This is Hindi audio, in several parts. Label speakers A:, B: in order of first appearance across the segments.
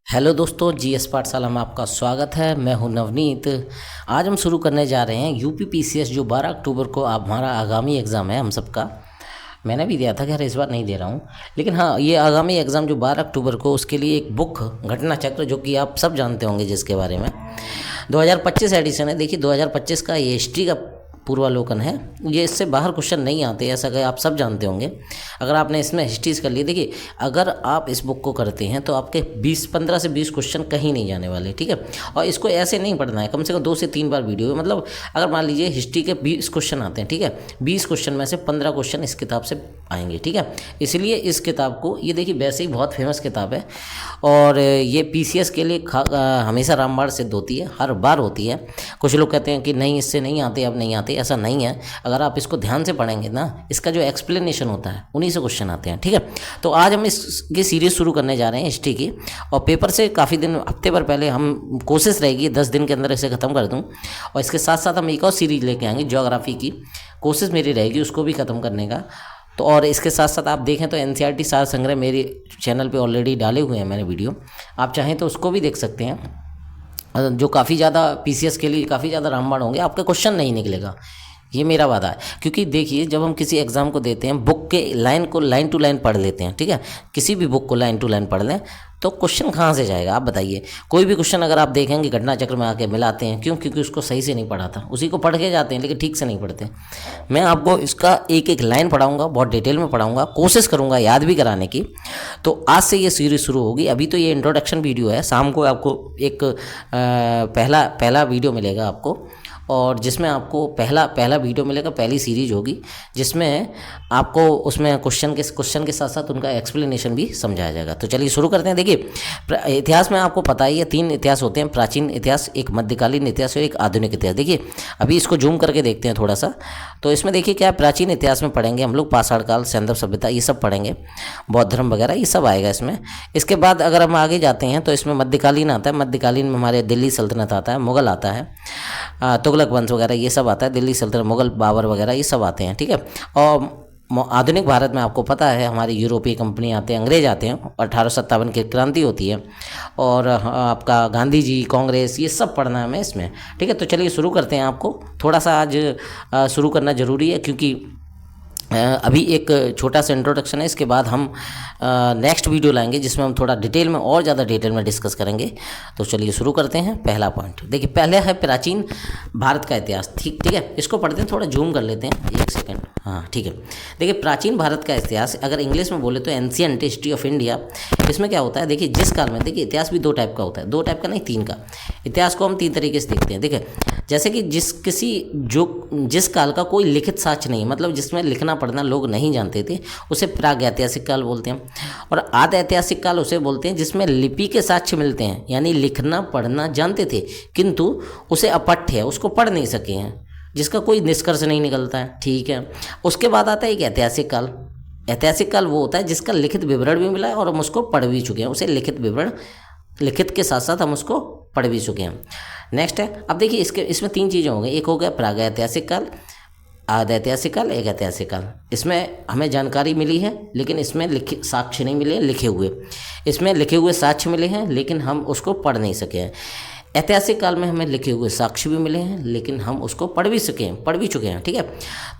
A: हेलो दोस्तों, जीएस पाठशाला में आपका स्वागत है। मैं हूं नवनीत। आज हम शुरू करने जा रहे हैं यूपी पीसीएस, जो 12 अक्टूबर को हमारा आगामी एग्ज़ाम है हम सबका। मैंने भी दिया था, खैर इस बार नहीं दे रहा हूं, लेकिन हाँ, ये आगामी एग्ज़ाम जो 12 अक्टूबर को, उसके लिए एक बुक घटना चक्र, जो कि आप सब जानते होंगे, जिसके बारे में 2025 एडिशन है। देखिए 2025 का ये हिस्ट्री का पूर्वावलोकन है। ये इससे बाहर क्वेश्चन नहीं आते, ऐसा कि आप सब जानते होंगे। अगर आपने इसमें हिस्ट्रीज कर ली, देखिए अगर आप इस बुक को करते हैं तो आपके 15 से 20 क्वेश्चन कहीं नहीं जाने वाले, ठीक है। और इसको ऐसे नहीं पढ़ना है, कम से कम 2 से 3 बार वीडियो, मतलब अगर मान लीजिए हिस्ट्री के 20 क्वेश्चन आते हैं, ठीक है, 20 क्वेश्चन में से 15 क्वेश्चन इस किताब से आएंगे, ठीक है। इसलिए इस किताब को, ये देखिए वैसे ही बहुत फेमस किताब है, और ये पीसीएस के लिए हमेशा रामबाण सिद्ध होती है, हर बार होती है। कुछ लोग कहते हैं कि नहीं, इससे नहीं आते, अब नहीं आते, ऐसा नहीं है। अगर आप इसको ध्यान से पढ़ेंगे ना, इसका जो एक्सप्लेनेशन होता है उन्हीं से क्वेश्चन आते हैं, ठीक है। तो आज हम ये सीरीज़ शुरू करने जा रहे हैं हिस्ट्री की, और पेपर से काफ़ी दिन, हफ्ते भर पहले हम कोशिश रहेगी 10 दिन के अंदर इसे ख़त्म कर दूं। और इसके साथ साथ हम एक और सीरीज़ लेके आएंगे ज्योग्राफी की, कोशिश मेरी रहेगी उसको भी ख़त्म करने का। तो और इसके साथ साथ आप देखें तो एनसीईआरटी सार संग्रह मेरे चैनल पे ऑलरेडी डाले हुए हैं मैंने वीडियो, आप चाहें तो उसको भी देख सकते हैं, जो काफ़ी ज़्यादा पीसीएस के लिए काफ़ी ज़्यादा रामबाण होंगे। आपका क्वेश्चन नहीं निकलेगा, ये मेरा वादा है। क्योंकि देखिए, जब हम किसी एग्ज़ाम को देते हैं, बुक के लाइन को लाइन टू लाइन पढ़ लेते हैं, ठीक है, किसी भी बुक को लाइन टू लाइन पढ़ लें, तो क्वेश्चन कहाँ से जाएगा आप बताइए। कोई भी क्वेश्चन अगर आप देखेंगे घटना चक्र में आके मिलाते हैं, क्यों? क्योंकि उसको सही से नहीं पढ़ा था, उसी को पढ़ के जाते हैं लेकिन ठीक से नहीं पढ़ते। मैं आपको इसका एक एक लाइन पढ़ाऊंगा, बहुत डिटेल में पढ़ाऊंगा, कोशिश करूंगा याद भी कराने की। तो आज से ये सीरीज शुरू होगी। अभी तो ये इंट्रोडक्शन वीडियो है, शाम को आपको एक पहला वीडियो मिलेगा आपको, और जिसमें आपको पहला वीडियो मिलेगा, पहली सीरीज होगी, जिसमें आपको उसमें क्वेश्चन के साथ साथ उनका एक्सप्लेनेशन भी समझाया जाएगा। तो चलिए शुरू करते हैं। देखिए इतिहास में आपको पता ही है, 3 इतिहास होते हैं, प्राचीन इतिहास, एक मध्यकालीन इतिहास और एक आधुनिक इतिहास। देखिए अभी इसको जूम करके देखते हैं थोड़ा सा। तो इसमें देखिए क्या, प्राचीन इतिहास में पढ़ेंगे हम लोग पाषाण काल, सैंधव सभ्यता, ये सब पढ़ेंगे, बौद्ध धर्म वगैरह ये सब आएगा इसमें। इसके बाद अगर हम आगे जाते हैं तो इसमें मध्यकालीन आता है। मध्यकालीन में हमारे दिल्ली सल्तनत आता है, मुगल आता है, तुगलक वंश वगैरह ये सब आता है, दिल्ली सल्तनत, मुगल, बाबर वगैरह ये सब आते हैं, ठीक है। और आधुनिक भारत में आपको पता है हमारी यूरोपीय कंपनी आते हैं, अंग्रेज आते हैं, 1857 की क्रांति होती है, और आपका गांधी जी, कांग्रेस, ये सब पढ़ना है हमें इसमें, ठीक है। तो चलिए शुरू करते हैं। आपको थोड़ा सा आज शुरू करना ज़रूरी है, क्योंकि अभी एक छोटा सा इंट्रोडक्शन है, इसके बाद हम नेक्स्ट वीडियो लाएंगे जिसमें हम थोड़ा डिटेल में, और ज़्यादा डिटेल में डिस्कस करेंगे। तो चलिए शुरू करते हैं। पहला पॉइंट देखिए, पहले है प्राचीन भारत का इतिहास, ठीक है। इसको पढ़ते हैं, थोड़ा जूम कर लेते हैं, एक सेकेंड, हाँ ठीक है। देखिए प्राचीन भारत का इतिहास, अगर इंग्लिश में बोले तो एंशिएंट हिस्ट्री ऑफ इंडिया। इसमें क्या होता है, देखिए जिस काल में, देखिए इतिहास भी 2 टाइप का होता है, 2 टाइप का नहीं 3 का। इतिहास को हम 3 तरीके से देखते हैं। देखिए जैसे कि जिस काल का कोई लिखित साक्ष्य नहीं, मतलब जिसमें लिखना पढ़ना लोग नहीं जानते थे, उसे प्राग ऐतिहासिक काल बोलते हैं। और आदि ऐतिहासिक काल उसे बोलते हैं जिसमें लिपि के साक्ष्य मिलते हैं, यानी लिखना पढ़ना जानते थे किंतु उसे अपठ्य है, उसको पढ़ नहीं सके हैं, जिसका कोई निष्कर्ष नहीं निकलता है, ठीक है। उसके बाद आता है एक ऐतिहासिक काल। ऐतिहासिक काल वो होता है जिसका लिखित विवरण भी मिला है और हम उसको पढ़ भी चुके हैं, उसे लिखित विवरण, लिखित के साथ साथ हम उसको पढ़ भी चुके हैं। नेक्स्ट है, अब देखिए इसमें 3 चीज़ें हो गई। एक हो गया प्राग ऐतिहासिक काल, आदि ऐतिहासिक काल, एक ऐतिहासिक काल। इसमें हमें जानकारी मिली है लेकिन इसमें लिखित साक्ष्य नहीं मिले, लिखे हुए। इसमें लिखे हुए साक्ष्य मिले हैं लेकिन हम उसको पढ़ नहीं सके हैं। ऐतिहासिक काल में हमें लिखे हुए साक्ष्य भी मिले हैं लेकिन हम उसको पढ़ भी चुके हैं, ठीक है।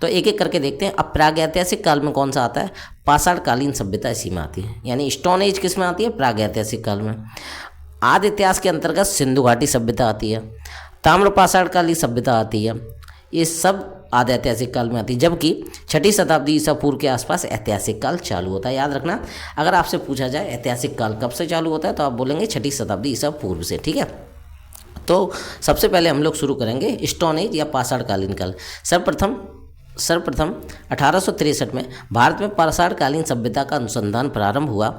A: तो एक एक करके देखते हैं। अब प्राग ऐतिहासिक काल में कौन सा आता है, पाषाण कालीन सभ्यता इसी में आती है, यानी स्टोन एज किस में आती है, प्राग ऐतिहासिक काल में। आदि इतिहास के अंतर्गत सिंधु घाटी सभ्यता आती है, ताम्र पाषाण कालीन सभ्यता आती है, ये सब आदि ऐतिहासिक काल में आती है। जबकि 6ठी शताब्दी ईसा पूर्व के आसपास ऐतिहासिक काल चालू होता है। याद रखना, अगर आपसे पूछा जाए ऐतिहासिक काल कब से चालू होता है तो आप बोलेंगे 6ठी शताब्दी ईसा पूर्व से, ठीक है। तो सबसे पहले हम लोग शुरू करेंगे स्टोन एज या पाषाण कालीन काल। सर्वप्रथम 1863 में भारत में पाषाण कालीन सभ्यता का अनुसंधान प्रारंभ हुआ।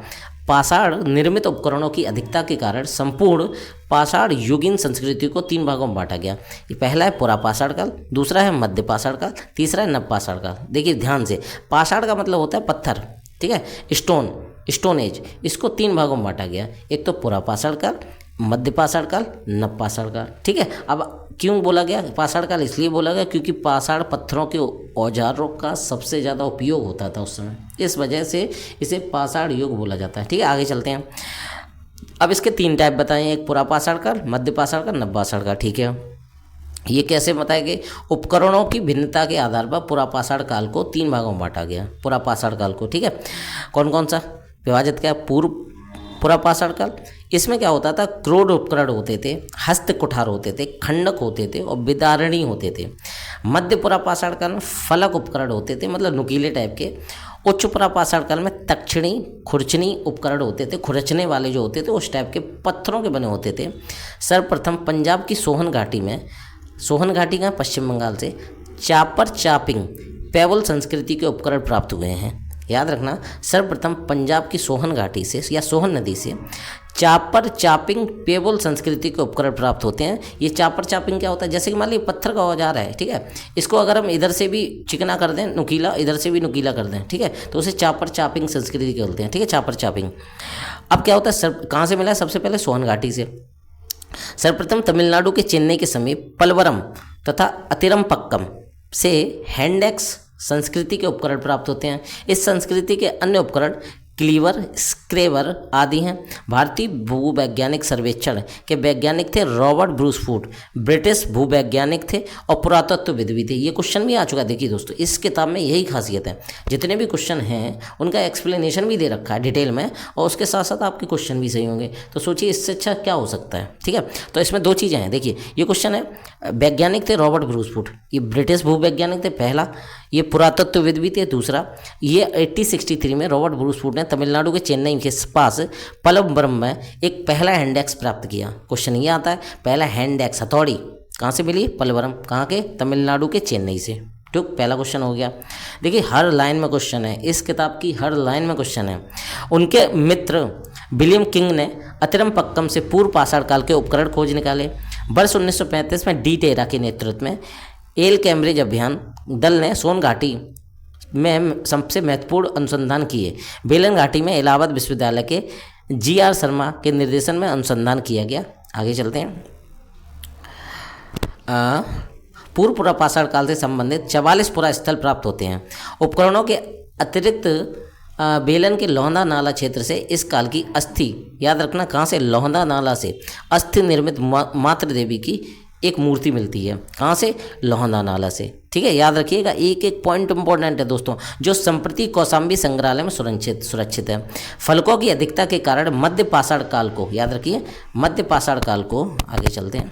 A: पाषाण निर्मित उपकरणों की अधिकता के कारण संपूर्ण पाषाण युगीन संस्कृति को 3 भागों में बांटा गया। ये पहला है पुरा पाषाण काल, दूसरा है मध्य पाषाण काल, तीसरा है नव पाषाण काल। देखिए ध्यान से, पाषाण का मतलब होता है पत्थर, ठीक है, स्टोन एज, इसको 3 भागों में बांटा गया। एक तो पुरा पाषाण काल, मध्य पाषाण काल, नव पाषाण काल, ठीक है। अब क्यों बोला गया पाषाण काल, इसलिए बोला गया क्योंकि पाषाण पत्थरों के औजारों का सबसे ज़्यादा उपयोग होता था उस समय, इस वजह से इसे पाषाण युग बोला जाता है, ठीक है। आगे चलते हैं। अब इसके 3 टाइप बताएं, एक पुरापाषाण काल, मध्यपाषाण काल, नवपाषाण काल। ठीक है, ये कैसे बताए गए? उपकरणों की भिन्नता के आधार पर पुरापाषाण काल को 3 भागों में बांटा गया। पुरापाषाण काल को, ठीक है, कौन कौन सा विभाजित किया? पुरापाषाण काल, इसमें क्या होता था? क्रोड उपकरण होते थे, हस्त कुठार होते थे, खंडक होते थे और विदारणी होते थे। मध्य पुरापाषाण काल में फलक उपकरण होते थे, मतलब नुकीले टाइप के। उच्च पुरापाषाण काल में तक्षणी खुरचनी उपकरण होते थे, खुरचने वाले जो होते थे उस टाइप के पत्थरों के बने होते थे। सर्वप्रथम पंजाब की सोहन घाटी में, सोहन घाटी का पश्चिम बंगाल से चापर चापिंग पेबल संस्कृति के उपकरण प्राप्त हुए हैं। याद रखना, सर्वप्रथम पंजाब की सोहन घाटी से या सोहन नदी से चापर चापिंग पेबल संस्कृति के उपकरण प्राप्त होते हैं। ये चापर चापिंग क्या होता है? जैसे कि मान लीजिए पत्थर का औजार है, ठीक है, इसको अगर हम इधर से भी चिकना कर दें, नुकीला, इधर से भी नुकीला कर दें, ठीक है, तो उसे चापर चापिंग संस्कृति कहते हैं। ठीक है, चापर चापिंग। अब क्या होता है, कहाँ से मिला है? सबसे पहले सोहन घाटी से। सर्वप्रथम तमिलनाडु के चेन्नई के समीप पलवरम तथा अतिरमपक्कम से हैंडेक्स संस्कृति के उपकरण प्राप्त होते हैं। इस संस्कृति के अन्य उपकरण क्लीवर, स्क्रेवर आदि हैं। भारतीय भूवैज्ञानिक सर्वेक्षण के वैज्ञानिक थे रॉबर्ट ब्रूसफूट, ब्रिटिश भूवैज्ञानिक थे और पुरातत्वविद भी थे। ये क्वेश्चन भी आ चुका है। देखिए दोस्तों, इस किताब में यही खासियत है, जितने भी क्वेश्चन हैं उनका एक्सप्लेनेशन भी दे रखा है डिटेल में, और उसके साथ साथ आपके क्वेश्चन भी सही होंगे। तो सोचिए इससे अच्छा क्या हो सकता है। ठीक है, तो इसमें 2 चीज़ें हैं। देखिए, ये क्वेश्चन है, वैज्ञानिक थे रॉबर्ट ब्रूसफूट, ये ब्रिटिश भूवैज्ञानिक थे पहला, ये पुरातत्वविद भी थे दूसरा। ये 1863 में रॉबर्ट ब्रूसफूट ने तमिलनाडु के चेन्नई के पास पलवरम में एक पहला हैंडेक्स प्राप्त किया। क्वेश्चन ये आता है, पहला हैंडेक्स हथौड़ी कहाँ से मिली? पलवरम, कहाँ के? तमिलनाडु के चेन्नई से। ठीक, पहला क्वेश्चन हो गया। देखिए, हर लाइन में क्वेश्चन है, इस किताब की हर लाइन में क्वेश्चन है। उनके मित्र विलियम किंग ने अतिरमपक्कम से पूर्व पाषाण काल के उपकरण खोज निकाले। वर्ष 1935 में डी टेरा के नेतृत्व में एल कैम्ब्रिज अभियान दल ने सोन घाटी में सबसे महत्वपूर्ण अनुसंधान किए। बेलन घाटी में इलाहाबाद विश्वविद्यालय के GR शर्मा के निर्देशन में अनुसंधान किया गया। आगे चलते हैं। पूर्व पुरापाषाण काल से संबंधित 44 पुरास्थल प्राप्त होते हैं। उपकरणों के अतिरिक्त बेलन के लोहंदा नाला क्षेत्र से इस काल की अस्थि, याद रखना कहाँ से? लोहंदा नाला से अस्थि निर्मित मातृ देवी की एक मूर्ति मिलती है। कहाँ से? लोहंदा नाला से। ठीक है, याद रखिएगा, एक एक पॉइंट इंपॉर्टेंट है दोस्तों, जो संप्रति कौशाम्बी संग्रहालय में सुरक्षित है। फलकों की अधिकता के कारण मध्य पाषाण काल को, याद रखिए, मध्य पाषाण काल को, आगे चलते हैं,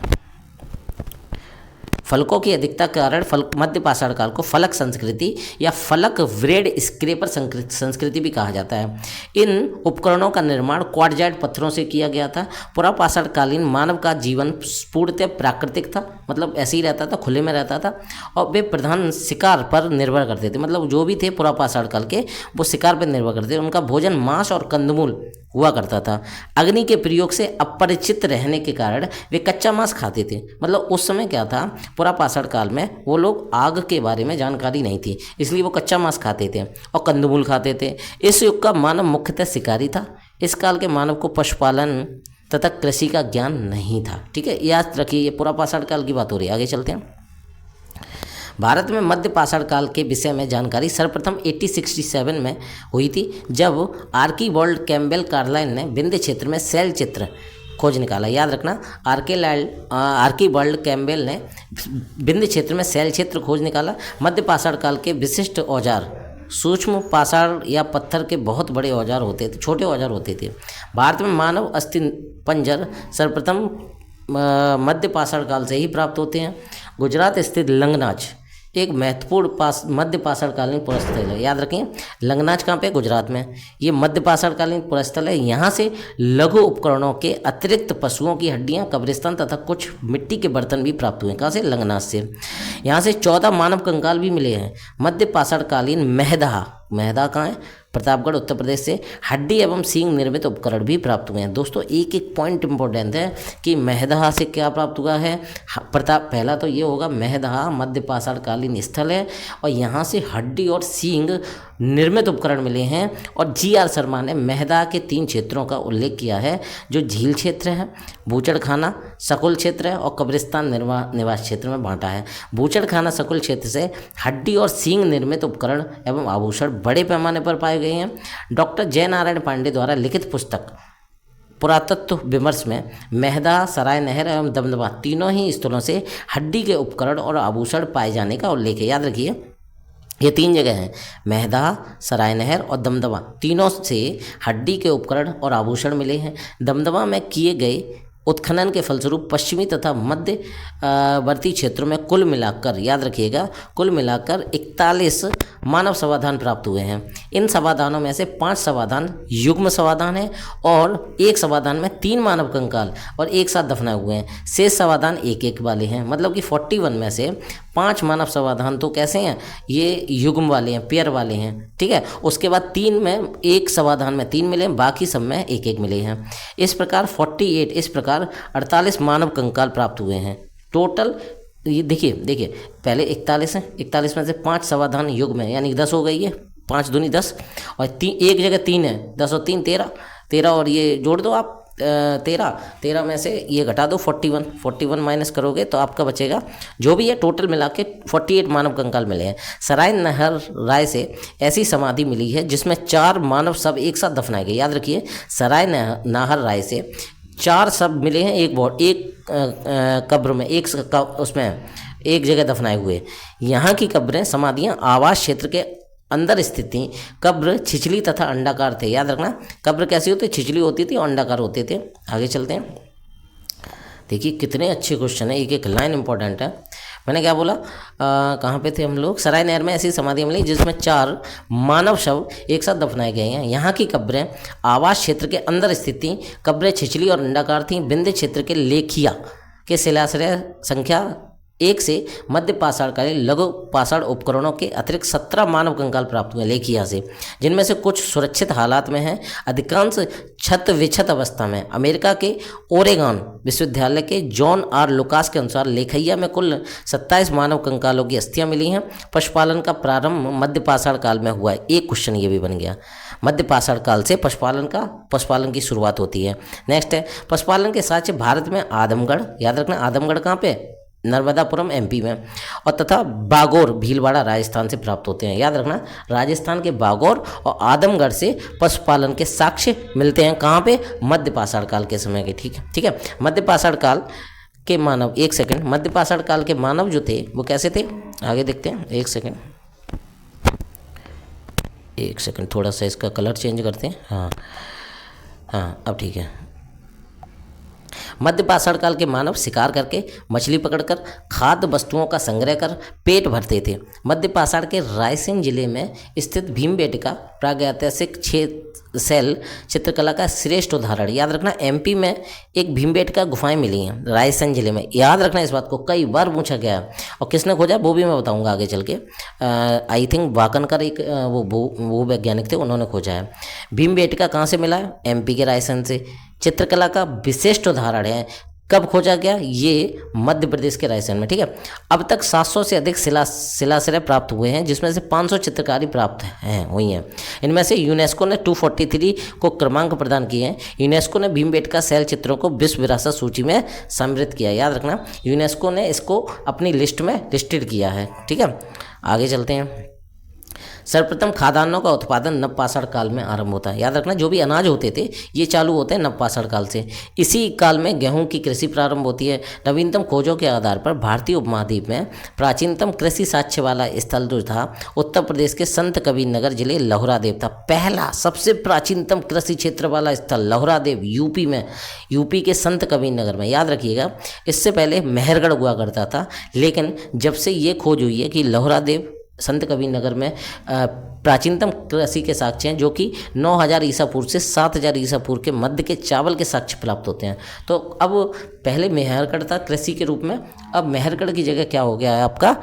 A: फलकों की अधिकता के कारण मध्य पाषाण काल को फलक संस्कृति या फलक व्रेड स्क्रेपर संस्कृति भी कहा जाता है। इन उपकरणों का निर्माण क्वार्टजाइट पत्थरों से किया गया था। पुरापाषाण कालीन मानव का जीवन पूर्णतः प्राकृतिक था, मतलब ऐसे ही रहता था, खुले में रहता था, और वे प्रधान शिकार पर निर्भर करते थे। मतलब जो भी थे पुरापाषाण काल के, वो शिकार पर निर्भर करते थे। उनका भोजन मांस और कंदमूल हुआ करता था। अग्नि के प्रयोग से अपरिचित रहने के कारण वे कच्चा मांस खाते थे। मतलब उस समय क्या था, पुरापाषाण काल में वो लोग आग के बारे में जानकारी नहीं थी, इसलिए वो कच्चा मांस खाते थे और कंदमूल खाते थे। इस युग का मानव मुख्यतः शिकारी था। इस काल के मानव को पशुपालन तथा कृषि का ज्ञान नहीं था। ठीक है, याद रखिए, ये पुरापाषाण काल की बात हो रही है। आगे चलते हैं। भारत में मध्य पाषाण काल के विषय में जानकारी सर्वप्रथम 1867 में हुई थी, जब आर्कीबाल्ड कैम्पबेल कार्लाइन ने विंध्य क्षेत्र में शैल चित्र खोज निकाला। याद रखना, आर्कीबाल्ड कैम्पबेल ने विंध्य क्षेत्र में शैल चित्र खोज निकाला। मध्य पाषाण काल के विशिष्ट औजार सूक्ष्म पाषाण या पत्थर के बहुत बड़े औजार होते थे, छोटे औजार होते थे। भारत में मानव अस्थि पंजर सर्वप्रथम मध्य पाषाण काल से ही प्राप्त होते हैं। गुजरात स्थित लंगनाच एक महत्वपूर्ण मध्य पाषाणकालीन पुरास्थल है। याद रखें, लंगनाच कहाँ पे? गुजरात में। ये मध्य पाषाणकालीन पुरास्थल है। यहाँ से लघु उपकरणों के अतिरिक्त पशुओं की हड्डियाँ, कब्रिस्तान तथा कुछ मिट्टी के बर्तन भी प्राप्त हुए। कहाँ से? लंगनाच से। यहाँ से 14 मानव कंकाल भी मिले हैं। मध्य पाषाणकालीन महदा कहाँ है? प्रतापगढ़, उत्तर प्रदेश से हड्डी एवं सींग निर्मित उपकरण भी प्राप्त हुए हैं। दोस्तों, एक एक पॉइंट इंपॉर्टेंट है कि महदहा से क्या प्राप्त हुआ है। पहला तो ये होगा, महदहा मध्य पाषाणकालीन स्थल है और यहाँ से हड्डी और सींग निर्मित उपकरण मिले हैं। और GR शर्मा ने महदहा के 3 क्षेत्रों का उल्लेख किया है, जो झील क्षेत्र है, बूचड़खाना सकुल क्षेत्र है और कब्रिस्तान निवास क्षेत्र में बांटा है। बूचड़खाना सकुल क्षेत्र से हड्डी और सींग निर्मित उपकरण एवं आभूषण बड़े पैमाने पर पाए गए हैं। डॉक्टर जय नारायण पांडे द्वारा लिखित पुस्तक पुरातत्व विमर्श में मेहदा, सराय नहर एवं दमदमा तीनों ही स्थलों से हड्डी के उपकरण और आभूषण पाए जाने का उल्लेख है। याद रखिए, ये 3 जगह हैं, मेहदा, सराय नहर और दमदमा, तीनों से हड्डी के उपकरण और आभूषण मिले हैं। दमदमा में किए गए उत्खनन के फलस्वरूप पश्चिमी तथा मध्यवर्ती क्षेत्रों में कुल मिलाकर, याद रखिएगा, कुल मिलाकर 41 मानव समाधान प्राप्त हुए हैं। इन समाधानों में से 5 समाधान युग्म समाधान हैं और एक समाधान में 3 मानव कंकाल और एक साथ दफनाए हुए हैं। शेष समाधान एक एक वाले हैं, मतलब कि 41 में से 5 मानव समाधान तो कैसे हैं, ये युग्म वाले हैं, पेयर वाले हैं, ठीक है। उसके बाद 3 में, एक समाधान में 3 मिले, बाकी सब में एक एक मिले हैं। इस प्रकार 48 मानव कंकाल प्राप्त हुए हैं टोटल। ये देखिए पहले 41 है, 41 में से 5 समाधान युग्म है, यानी 10 हो गई है, 5 दूनी 10 और एक जगह 3 है, 10 और 3 13 और ये जोड़ दो आप 13 में से ये घटा दो 41 माइनस करोगे तो आपका बचेगा, जो भी है टोटल मिला के 48 मानव कंकाल मिले हैं। सराय नहर राय से ऐसी समाधि मिली है जिसमें 4 मानव सब एक साथ दफनाए गए। याद रखिए, सराय नाहर राय से 4 सब मिले हैं एक कब्र में, उसमें एक जगह दफनाए हुए। यहाँ की कब्रें समाधियाँ आवास क्षेत्र के अंदर स्थित थी। कब्र छिछली तथा अंडाकार थे। याद रखना, कब्र कैसी होती, छिछली होती थी और अंडाकार होते थे। आगे चलते हैं, देखिए कितने अच्छे क्वेश्चन है, एक एक लाइन इंपॉर्टेंट है। मैंने क्या बोला, कहाँ पे थे हम लोग, सराय नहर में ऐसी समाधि मिली जिसमें 4 मानव शव एक साथ दफनाए गए हैं। यहाँ की कब्रें आवास क्षेत्र के अंदर स्थित थीं। कब्रें छिछली और अंडाकार थीं। विंध्य क्षेत्र के लेखिया के शिलाश्रय संख्या 1 से मध्य पाषाणकालीन लघु पाषाण उपकरणों के अतिरिक्त 17 मानव कंकाल प्राप्त हुए लेखिया से, जिनमें से कुछ सुरक्षित हालात में हैं, अधिकांश क्षत विक्षत अवस्था में। अमेरिका के ओरेगॉन विश्वविद्यालय के जॉन आर लुकास के अनुसार लेखैया में कुल 27 मानव कंकालों की अस्थियां मिली हैं। पशुपालन का प्रारंभ मध्य पाषाण काल में हुआ है। एक क्वेश्चन ये भी बन गया, मध्य पाषाण काल से पशुपालन की शुरुआत होती है। नेक्स्ट है, पशुपालन के साक्ष्य भारत में आदमगढ़, याद रखना आदमगढ़ कहाँ पे, नर्मदापुरम एमपी में, और तथा बागौर भीलवाड़ा राजस्थान से प्राप्त होते हैं। याद रखना, राजस्थान के बागौर और आदमगढ़ से पशुपालन के साक्ष्य मिलते हैं। कहाँ पे, मध्य पाषाण काल के समय के। ठीक है। मध्य पाषाण काल के मानव, एक सेकंड, मध्य पाषाण काल के मानव जो थे वो कैसे थे, आगे देखते हैं। एक सेकंड थोड़ा सा इसका कलर चेंज करते हैं। हाँ अब ठीक है। मध्य पाषाण काल के मानव शिकार करके, मछली पकड़कर, खाद्य वस्तुओं का संग्रह कर पेट भरते थे। मध्य पाषाण के रायसेन जिले में स्थित भीमबेटका प्रागैतिहासिक शैल चित्रकला का श्रेष्ठ उदाहरण। याद रखना, एमपी में एक भीमबेटका गुफाएं मिली हैं रायसेन जिले में। याद रखना, इस बात को कई बार पूछा गया है और किसने खोजा वो भी मैं बताऊंगा आगे चल के। आई थिंक वाकनकर एक वो वैज्ञानिक थे, उन्होंने खोजा है। भीमबेटका कहाँ से मिला है, एमपी के रायसेन से। चित्रकला का विशिष्ट उदाहरण है। कब खोजा गया, ये मध्य प्रदेश के रायसेन में। ठीक है। अब तक 700 से अधिक शिलाश्रय प्राप्त हुए हैं, जिसमें से 500 चित्रकारी प्राप्त हुई हैं। इनमें से यूनेस्को ने 243 को क्रमांक प्रदान किए हैं। यूनेस्को ने भीमबेटका शैल चित्रों को विश्व विरासत सूची में सम्मिलित किया। याद रखना, यूनेस्को ने इसको अपनी लिस्ट में लिस्टेड किया है। ठीक है, आगे चलते हैं। सर्वप्रथम खाद्यान्नों का उत्पादन नवपाषाण काल में आरंभ होता है। याद रखना, जो भी अनाज होते थे ये चालू होते हैं नवपाषाण काल से। इसी काल में गेहूं की कृषि प्रारंभ होती है। नवीनतम खोजों के आधार पर भारतीय उपमहाद्वीप में प्राचीनतम कृषि साक्ष्य वाला स्थल जो था उत्तर प्रदेश के संत कबीरनगर जिले लहुरादेव था। पहला सबसे प्राचीनतम कृषि क्षेत्र वाला स्थल लहुरादेव यूपी में, यूपी के संत कबीरनगर में। याद रखिएगा, इससे पहले मेहरगढ़ हुआ करता था, लेकिन जब से ये खोज हुई है कि लहुरादेव संत कबीरनगर में प्राचीनतम कृषि के साक्ष्य हैं, जो कि 9000 ईसा पूर्व से 7000 ईसा पूर्व के मध्य के चावल के साक्ष्य प्राप्त होते हैं। तो अब पहले मेहरगढ़ था कृषि के रूप में, अब मेहरगढ़ की जगह क्या हो गया है आपका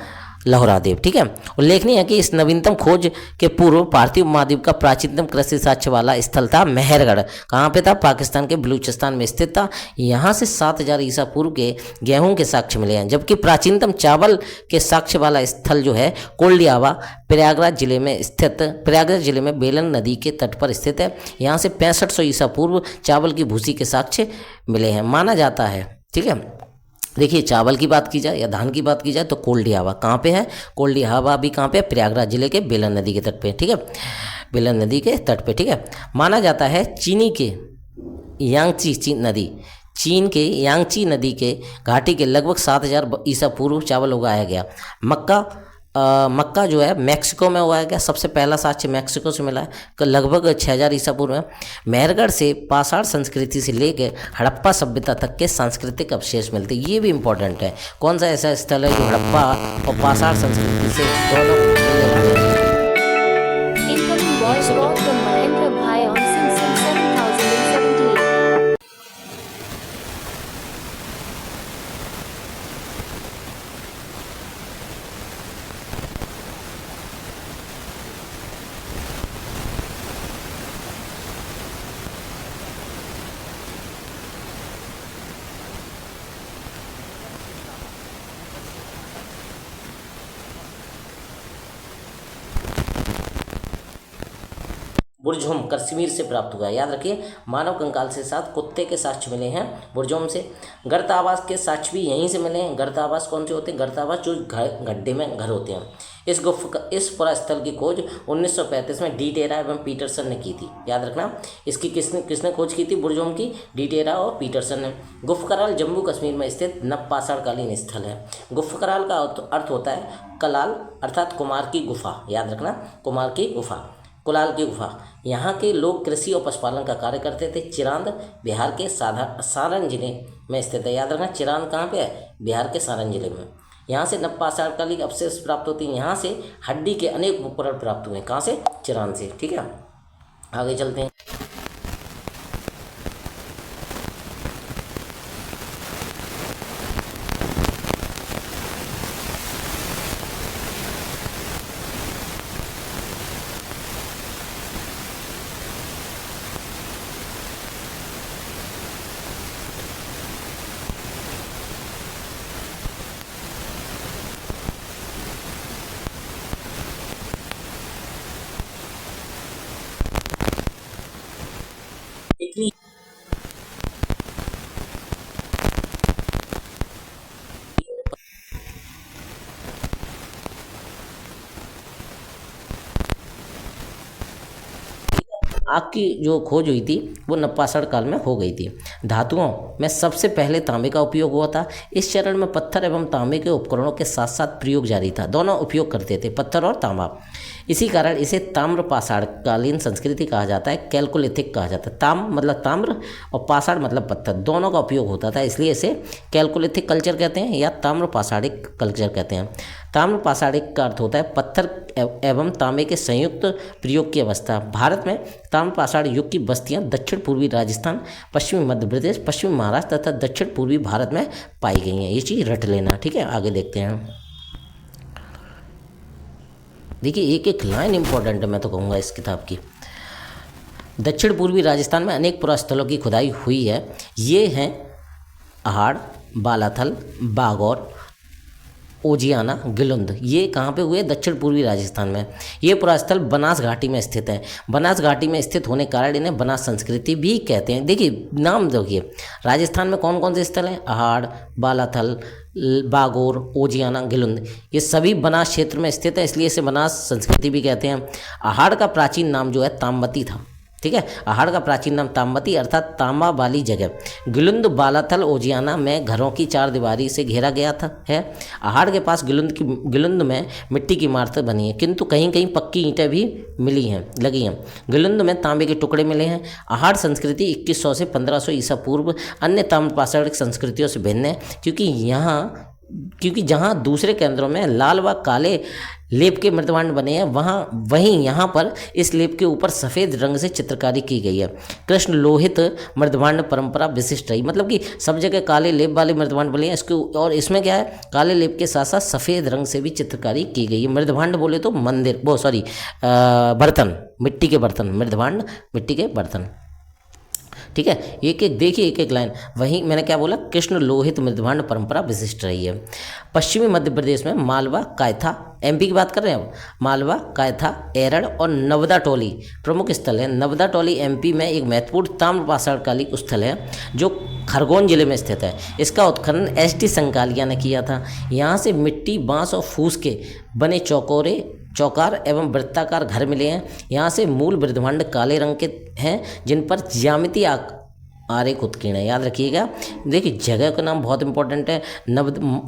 A: लहुरादेव। ठीक है। उल्लेखनीय है कि इस नवीनतम खोज के पूर्व भारतीय उपमहाद्वीप का प्राचीनतम कृषि साक्ष्य वाला स्थल था मेहरगढ़। कहाँ पे था, पाकिस्तान के बलूचिस्तान में स्थित था। यहाँ से 7000 ईसा पूर्व के गेहूं के साक्ष्य मिले हैं, जबकि प्राचीनतम चावल के साक्ष्य वाला स्थल जो है कोल्डियावा प्रयागराज जिले में बेलन नदी के तट पर स्थित है। यहाँ से 6500 ईसा पूर्व चावल की भूसी के साक्ष्य मिले हैं, माना जाता है। ठीक है। देखिए, चावल की बात की जाए या धान की बात की जाए तो कोल्डियावा कहाँ पे है, कोल्डियावा भी कहाँ पे, प्रयागराज जिले के बेलन नदी के तट पे। ठीक है, बेलन नदी के तट पे। ठीक है। माना जाता है चीनी के यांगची नदी, चीन के यांगची नदी के घाटी के लगभग 7000 ईसा पूर्व चावल उगाया गया। मक्का जो है मैक्सिको में उगाया गया। सबसे पहला साक्ष्य मैक्सिको से मिला है लगभग 6000 ईसा पूर्व में। मेहरगढ़ से पाषाण संस्कृति से लेकर हड़प्पा सभ्यता तक के सांस्कृतिक अवशेष मिलते हैं। ये भी इम्पोर्टेंट है। कौन सा ऐसा स्थल है जो हड़प्पा और पाषाण संस्कृति से दोनों मिले हुए हैं? बुर्जहोम कश्मीर से प्राप्त हुआ है। याद रखिए, मानव कंकाल से साथ कुत्ते के साक्ष्य मिले हैं बुर्जहोम से। गर्तावास के साक्ष्य भी यहीं से मिले हैं। गर्तावास कौन से होते हैं? गर्तावास जो गड्ढे में घर होते हैं। इस पुरास्थल की खोज 1935 में डी टेरा एवं पीटरसन ने की थी। याद रखना, इसकी किसने खोज की थी? बुर्जहोम की डी टेरा और पीटरसन ने। गुफकराल जम्मू कश्मीर में स्थित नवपाषाणकालीन स्थल है। गुफकराल का अर्थ होता है कलाल अर्थात कुमार की गुफा। याद रखना, कुमार की गुफा, कुलाल की गुफा। यहाँ के लोग कृषि और पशुपालन का कार्य करते थे। चिरांद बिहार के सारण जिले में स्थित है। याद रखना, चिरांद कहाँ पे है? बिहार के सारण जिले में। यहाँ से नवपाषाणकालीन अवशेष प्राप्त होती हैं। यहाँ से हड्डी के अनेक उपकरण प्राप्त हुए हैं। कहाँ से? चिरांद से। ठीक है, आगे चलते हैं। आग की जो खोज हुई थी वो नवपाषाण काल में हो गई थी। धातुओं में सबसे पहले तांबे का उपयोग हुआ था। इस चरण में पत्थर एवं तांबे के उपकरणों के साथ साथ प्रयोग जारी था। दोनों उपयोग करते थे, पत्थर और तांबा। इसी कारण इसे ताम्रपाषाणकालीन संस्कृति कहा जाता है, कैल्कोलिथिक कहा जाता है। ताम मतलब ताम्र और पाषाण मतलब पत्थर, दोनों का उपयोग होता था, इसलिए इसे कैल्कोलिथिक कल्चर कहते हैं या ताम्रपाषाणिक कल्चर कहते हैं। ताम्रपाषाणिक का अर्थ होता है पत्थर एवं तांबे के संयुक्त प्रयोग की अवस्था। भारत में ताम्रपाषाण युग की बस्तियां दक्षिण पूर्वी राजस्थान, पश्चिमी मध्य प्रदेश, पश्चिमी महाराष्ट्र तथा दक्षिण पूर्वी भारत में पाई गई हैं। ये चीज़ रट लेना। ठीक है, आगे देखते हैं। देखिए, एक एक लाइन इंपॉर्टेंट है, मैं तो कहूँगा इस किताब की। दक्षिण पूर्वी राजस्थान में अनेक पुरास्थलों की खुदाई हुई है। ये हैं अहाड़, बालाथल, बागौर, ओजियाना, गिलुंद। ये कहाँ पे हुए? दक्षिण पूर्वी राजस्थान में। ये पुरास्थल बनास घाटी में स्थित है। बनास घाटी में स्थित होने के कारण इन्हें बनास संस्कृति भी कहते हैं। देखिए नाम देखिए, राजस्थान में कौन कौन से स्थल हैं? अहाड़, बालाथल, बागौर, ओजियाना, गिलुंद। ये सभी बनास क्षेत्र में स्थित है, इसलिए इसे बनास संस्कृति भी कहते हैं। अहाड़ का प्राचीन नाम जो है ताम्बती था। ठीक है, अहाड़ का प्राचीन नाम ताम्बती अर्थात तांबा वाली जगह। गिलुंद, बालाथल, ओजियाना में घरों की चार दीवारी से घेरा गया था है। अहाड़ के पास गिलुंद में मिट्टी की इमारतें बनी हैं, किंतु कहीं कहीं पक्की ईंटें भी मिली हैं, लगी हैं। गिलुंद में तांबे के टुकड़े मिले हैं। अहाड़ संस्कृति 2100 से 1500 ईसा पूर्व अन्य ताम्रपाषाणिक संस्कृतियों से भिन्न है, क्योंकि जहाँ दूसरे केंद्रों में लाल व काले लेप के मृदभांड बने हैं, वहीं यहाँ पर इस लेप के ऊपर सफ़ेद रंग से चित्रकारी की गई है। कृष्ण लोहित मृदभांड परंपरा विशिष्ट रही, मतलब कि सब जगह काले लेप वाले मृदभांड बने हैं और इसमें क्या है, काले लेप के साथ साथ सफ़ेद रंग से भी चित्रकारी की गई है। मृदभांड बोले तो बर्तन, मिट्टी के बर्तन, मृदभांड मिट्टी के बर्तन। ठीक है, एक एक देखिए, एक एक लाइन। वहीं मैंने क्या बोला? कृष्ण लोहित मृदभांड परंपरा विशिष्ट रही है। पश्चिमी मध्य प्रदेश में मालवा, कायथा, एमपी की बात कर रहे हैं अब। मालवा, कायथा, एरड़ और नवदा टोली प्रमुख स्थल है। नवदा टोली एमपी में एक महत्वपूर्ण ताम्रपाषाणकालीन स्थल है जो खरगोन जिले में स्थित है। इसका उत्खनन एस.टी. संकालिया ने किया था। यहाँ से मिट्टी, बांस और फूस के बने चौकार एवं वृत्ताकार घर मिले हैं। यहाँ से मूल मृदभांड काले रंग के हैं, जिन पर आर्य उत्कीर्ण है, याद रखिएगा। देखिए जगह का नाम बहुत इंपॉर्टेंट है।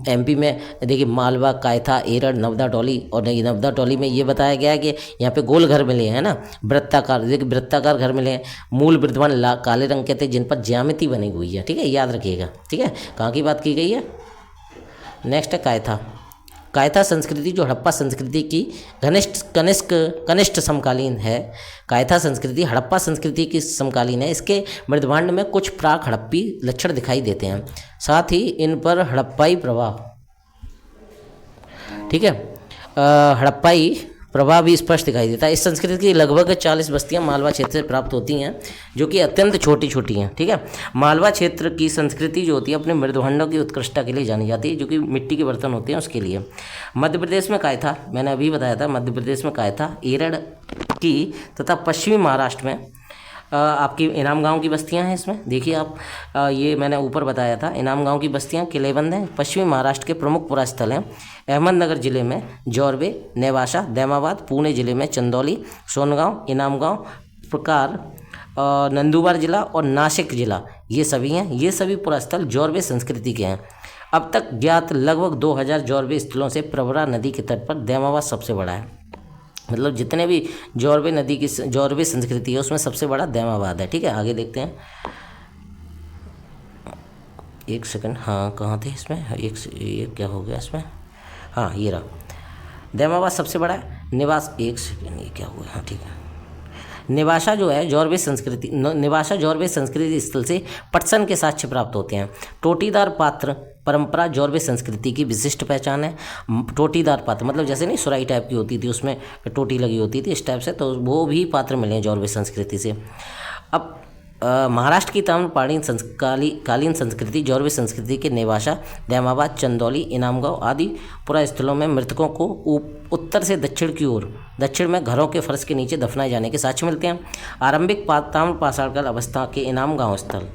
A: एमपी में देखिए मालवा, कायथा, एरड़, नवदा टोली, और नवदा टोली में ये बताया गया है कि यहाँ पे गोल घर मिले हैं ना, वृत्ताकार, देखिए वृत्ताकार घर मिले हैं। मूल वृद्धमान काले रंग के थे जिन पर ज्यामिति बनी हुई है, ठीक है, याद रखिएगा। ठीक है, कहाँ की बात की गई है। नेक्स्ट है कायथा। कायथा संस्कृति जो हड़प्पा संस्कृति की कनिष्ठ समकालीन है। कायथा संस्कृति हड़प्पा संस्कृति की समकालीन है। इसके मृदभांड में कुछ प्राक हड़प्पी लक्षण दिखाई देते हैं, साथ ही इन पर हड़प्पाई प्रभाव, ठीक है, हड़प्पाई प्रभाव भी स्पष्ट दिखाई देता है। इस संस्कृति की लगभग 40 बस्तियां मालवा क्षेत्र से प्राप्त होती हैं, जो कि अत्यंत छोटी छोटी हैं। ठीक है, मालवा क्षेत्र की संस्कृति जो होती है अपने मृदभांडों की उत्कृष्टता के लिए जानी जाती है, जो कि मिट्टी के बर्तन होते हैं उसके लिए। मध्य प्रदेश में कायथा, मैंने अभी बताया था, मध्य प्रदेश में कायथा, एरड़ की तथा पश्चिमी महाराष्ट्र में आपकी इनाम गांव की बस्तियां हैं। इसमें देखिए आप, ये मैंने ऊपर बताया था, इनाम गांव की बस्तियां किलेबंद हैं। पश्चिमी महाराष्ट्र के प्रमुख पुरास्थल हैं अहमदनगर जिले में जोरबे, नेवासा, दैमाबाद, पुणे जिले में चंदौली, सोनगांव, इनाम गांव, प्रकार, नंदुरबार जिला और नासिक जिला, ये सभी हैं। ये सभी पुरास्थल जोरबे संस्कृति के हैं। अब तक ज्ञात लगभग 2000 जोरबे स्थलों से प्रवरा नदी के तट पर दैमाबाद सबसे बड़ा है। मतलब जितने भी जोरबे नदी की जोरबे संस्कृति है उसमें सबसे बड़ा दैमाबाद है। ठीक है, आगे देखते हैं। एक सेकंड, हाँ कहाँ थे इसमें, ये क्या हो गया इसमें, हाँ ये रहा, दैमाबाद सबसे बड़ा है। निवास, एक सेकंड, ये क्या हुआ, हाँ ठीक है। निवासा जो है जोरबे संस्कृति, निवासा जोरबे संस्कृति स्थल से पटसन के साक्ष्य प्राप्त होते हैं। टोटीदार पात्र परंपरा जोरबे संस्कृति की विशिष्ट पहचान है। टोटीदार पात्र मतलब जैसे नहीं सुराही टाइप की होती थी, उसमें टोटी लगी होती थी इस टाइप से, तो वो भी पात्र मिले हैं जोरबे संस्कृति से। अब महाराष्ट्र की ताम्रपाणी कालीन संस्कृति जोरबे संस्कृति के नेवासा, दैमाबाद, चंदौली, इनामगांव आदि पुरा स्थलों में मृतकों को उत्तर से दक्षिण की ओर, दक्षिण में घरों के फर्श के नीचे दफनाए जाने के साक्ष्य मिलते हैं। आरंभिक ताम्र पाषाणकाल अवस्था के इनामगांव स्थल